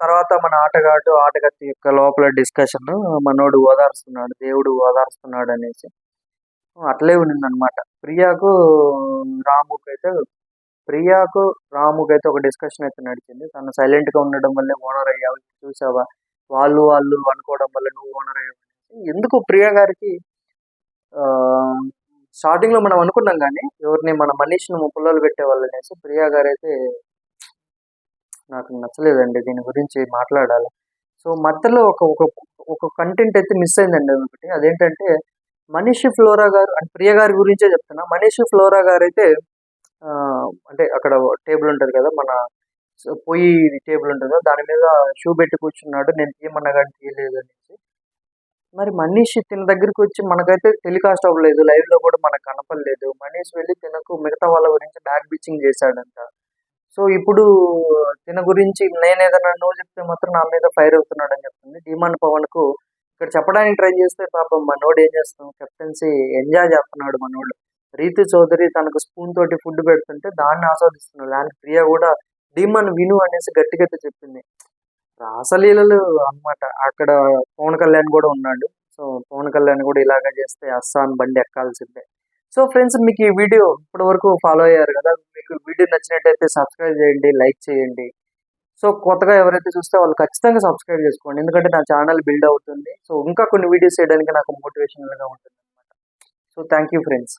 తర్వాత మన ఆటగత్తి యొక్క లోపల డిస్కషన్, మనోడు ఓదార్స్తున్నాడు, దేవుడు ఓదార్స్తున్నాడు అనేసి అట్లే ఉండింది అనమాట. రాముకైతే ఒక డిస్కషన్ అయితే నడిచింది. తను సైలెంట్ గా ఉండడం వల్లే ఓనర్ అయ్యావు, చూసావా, వాళ్ళు అనుకోవడం వల్ల నువ్వు ఓనర్ అయ్యావు. ఎందుకు ప్రియా గారికి స్టార్టింగ్ లో మనం అనుకున్నాం కానీ ఎవరిని మన మనీష్ని పుల్లలు పెట్టేవాళ్ళు అనేసి, ప్రియా గారు అయితే నాకు నచ్చలేదండి, దీని గురించి మాట్లాడాలి. సో మధ్యలో ఒక కంటెంట్ అయితే మిస్ అయిందండి ఒకటి. అదేంటంటే మనీష్ ఫ్లోరా గారు అంటే ప్రియ గారి గురించే చెప్తున్నా. మనీష్ ఫ్లోరా గారు అయితే అంటే అక్కడ టేబుల్ ఉంటుంది కదా, మన పొయ్యి టేబుల్ ఉంటుందో దాని మీద షూ పెట్టి కూర్చున్నాడు. నేను తీయమన్నా కానీ తీయలేదు అనేసి. మరి మనీష్ తిన దగ్గరికి వచ్చి మనకైతే టెలికాస్ట్ అవ్వలేదు. లైవ్‌లో కూడా మనకు కనపడలేదు. మనీష్ వెళ్లి తినకు మిగతా వాళ్ళ గురించి బ్యాక్ బిచ్చింగ్ చేశాడంట. సో, ఇప్పుడు తిన గురించి నేనేదైనా నో చెప్తే మాత్రం నా మీద ఫైర్ అవుతున్నాడని చెప్తుంది. ధీమాన్ పవన్‌కు ఇక్కడ చెప్పడానికి ట్రై చేస్తే పాపం మనోడు ఏం చేస్తాం కెప్టెన్సీ ఎంజాయ్ చేస్తున్నాడు మనోడు. రీతు చౌదరి తనకు స్పూన్ తోటి ఫుడ్ పెడుతుంటే దాన్ని ఆస్వాదిస్తున్నాడు. దానికి ప్రియ కూడా ధీమాన్ విను అనేసి గట్టిగా అయితే చెప్పింది. రాసలీలలు అన్నమాట. అక్కడ పవన్ కళ్యాణ్ కూడా ఉన్నాడు. సో, పవన్ కళ్యాణ్ కూడా ఇలాగ చేస్తే అస్సాం బండి ఎక్కాల్సిందే. సో ఫ్రెండ్స్, మీకు ఈ వీడియో ఇప్పటి వరకు ఫాలో అయ్యారు కదా. మీకు వీడియో నచ్చినట్టయితే సబ్స్క్రైబ్ చేయండి, లైక్ చేయండి. సో కొత్తగా ఎవరైతే చూస్తే వాళ్ళు ఖచ్చితంగా సబ్స్క్రైబ్ చేసుకోండి. ఎందుకంటే నా ఛానల్ బిల్డ్ అవుతుంది. సో ఇంకా కొన్ని వీడియోస్ చేయడానికి నాకు మోటివేషనల్‌గా ఉంటుంది. So thank you friends.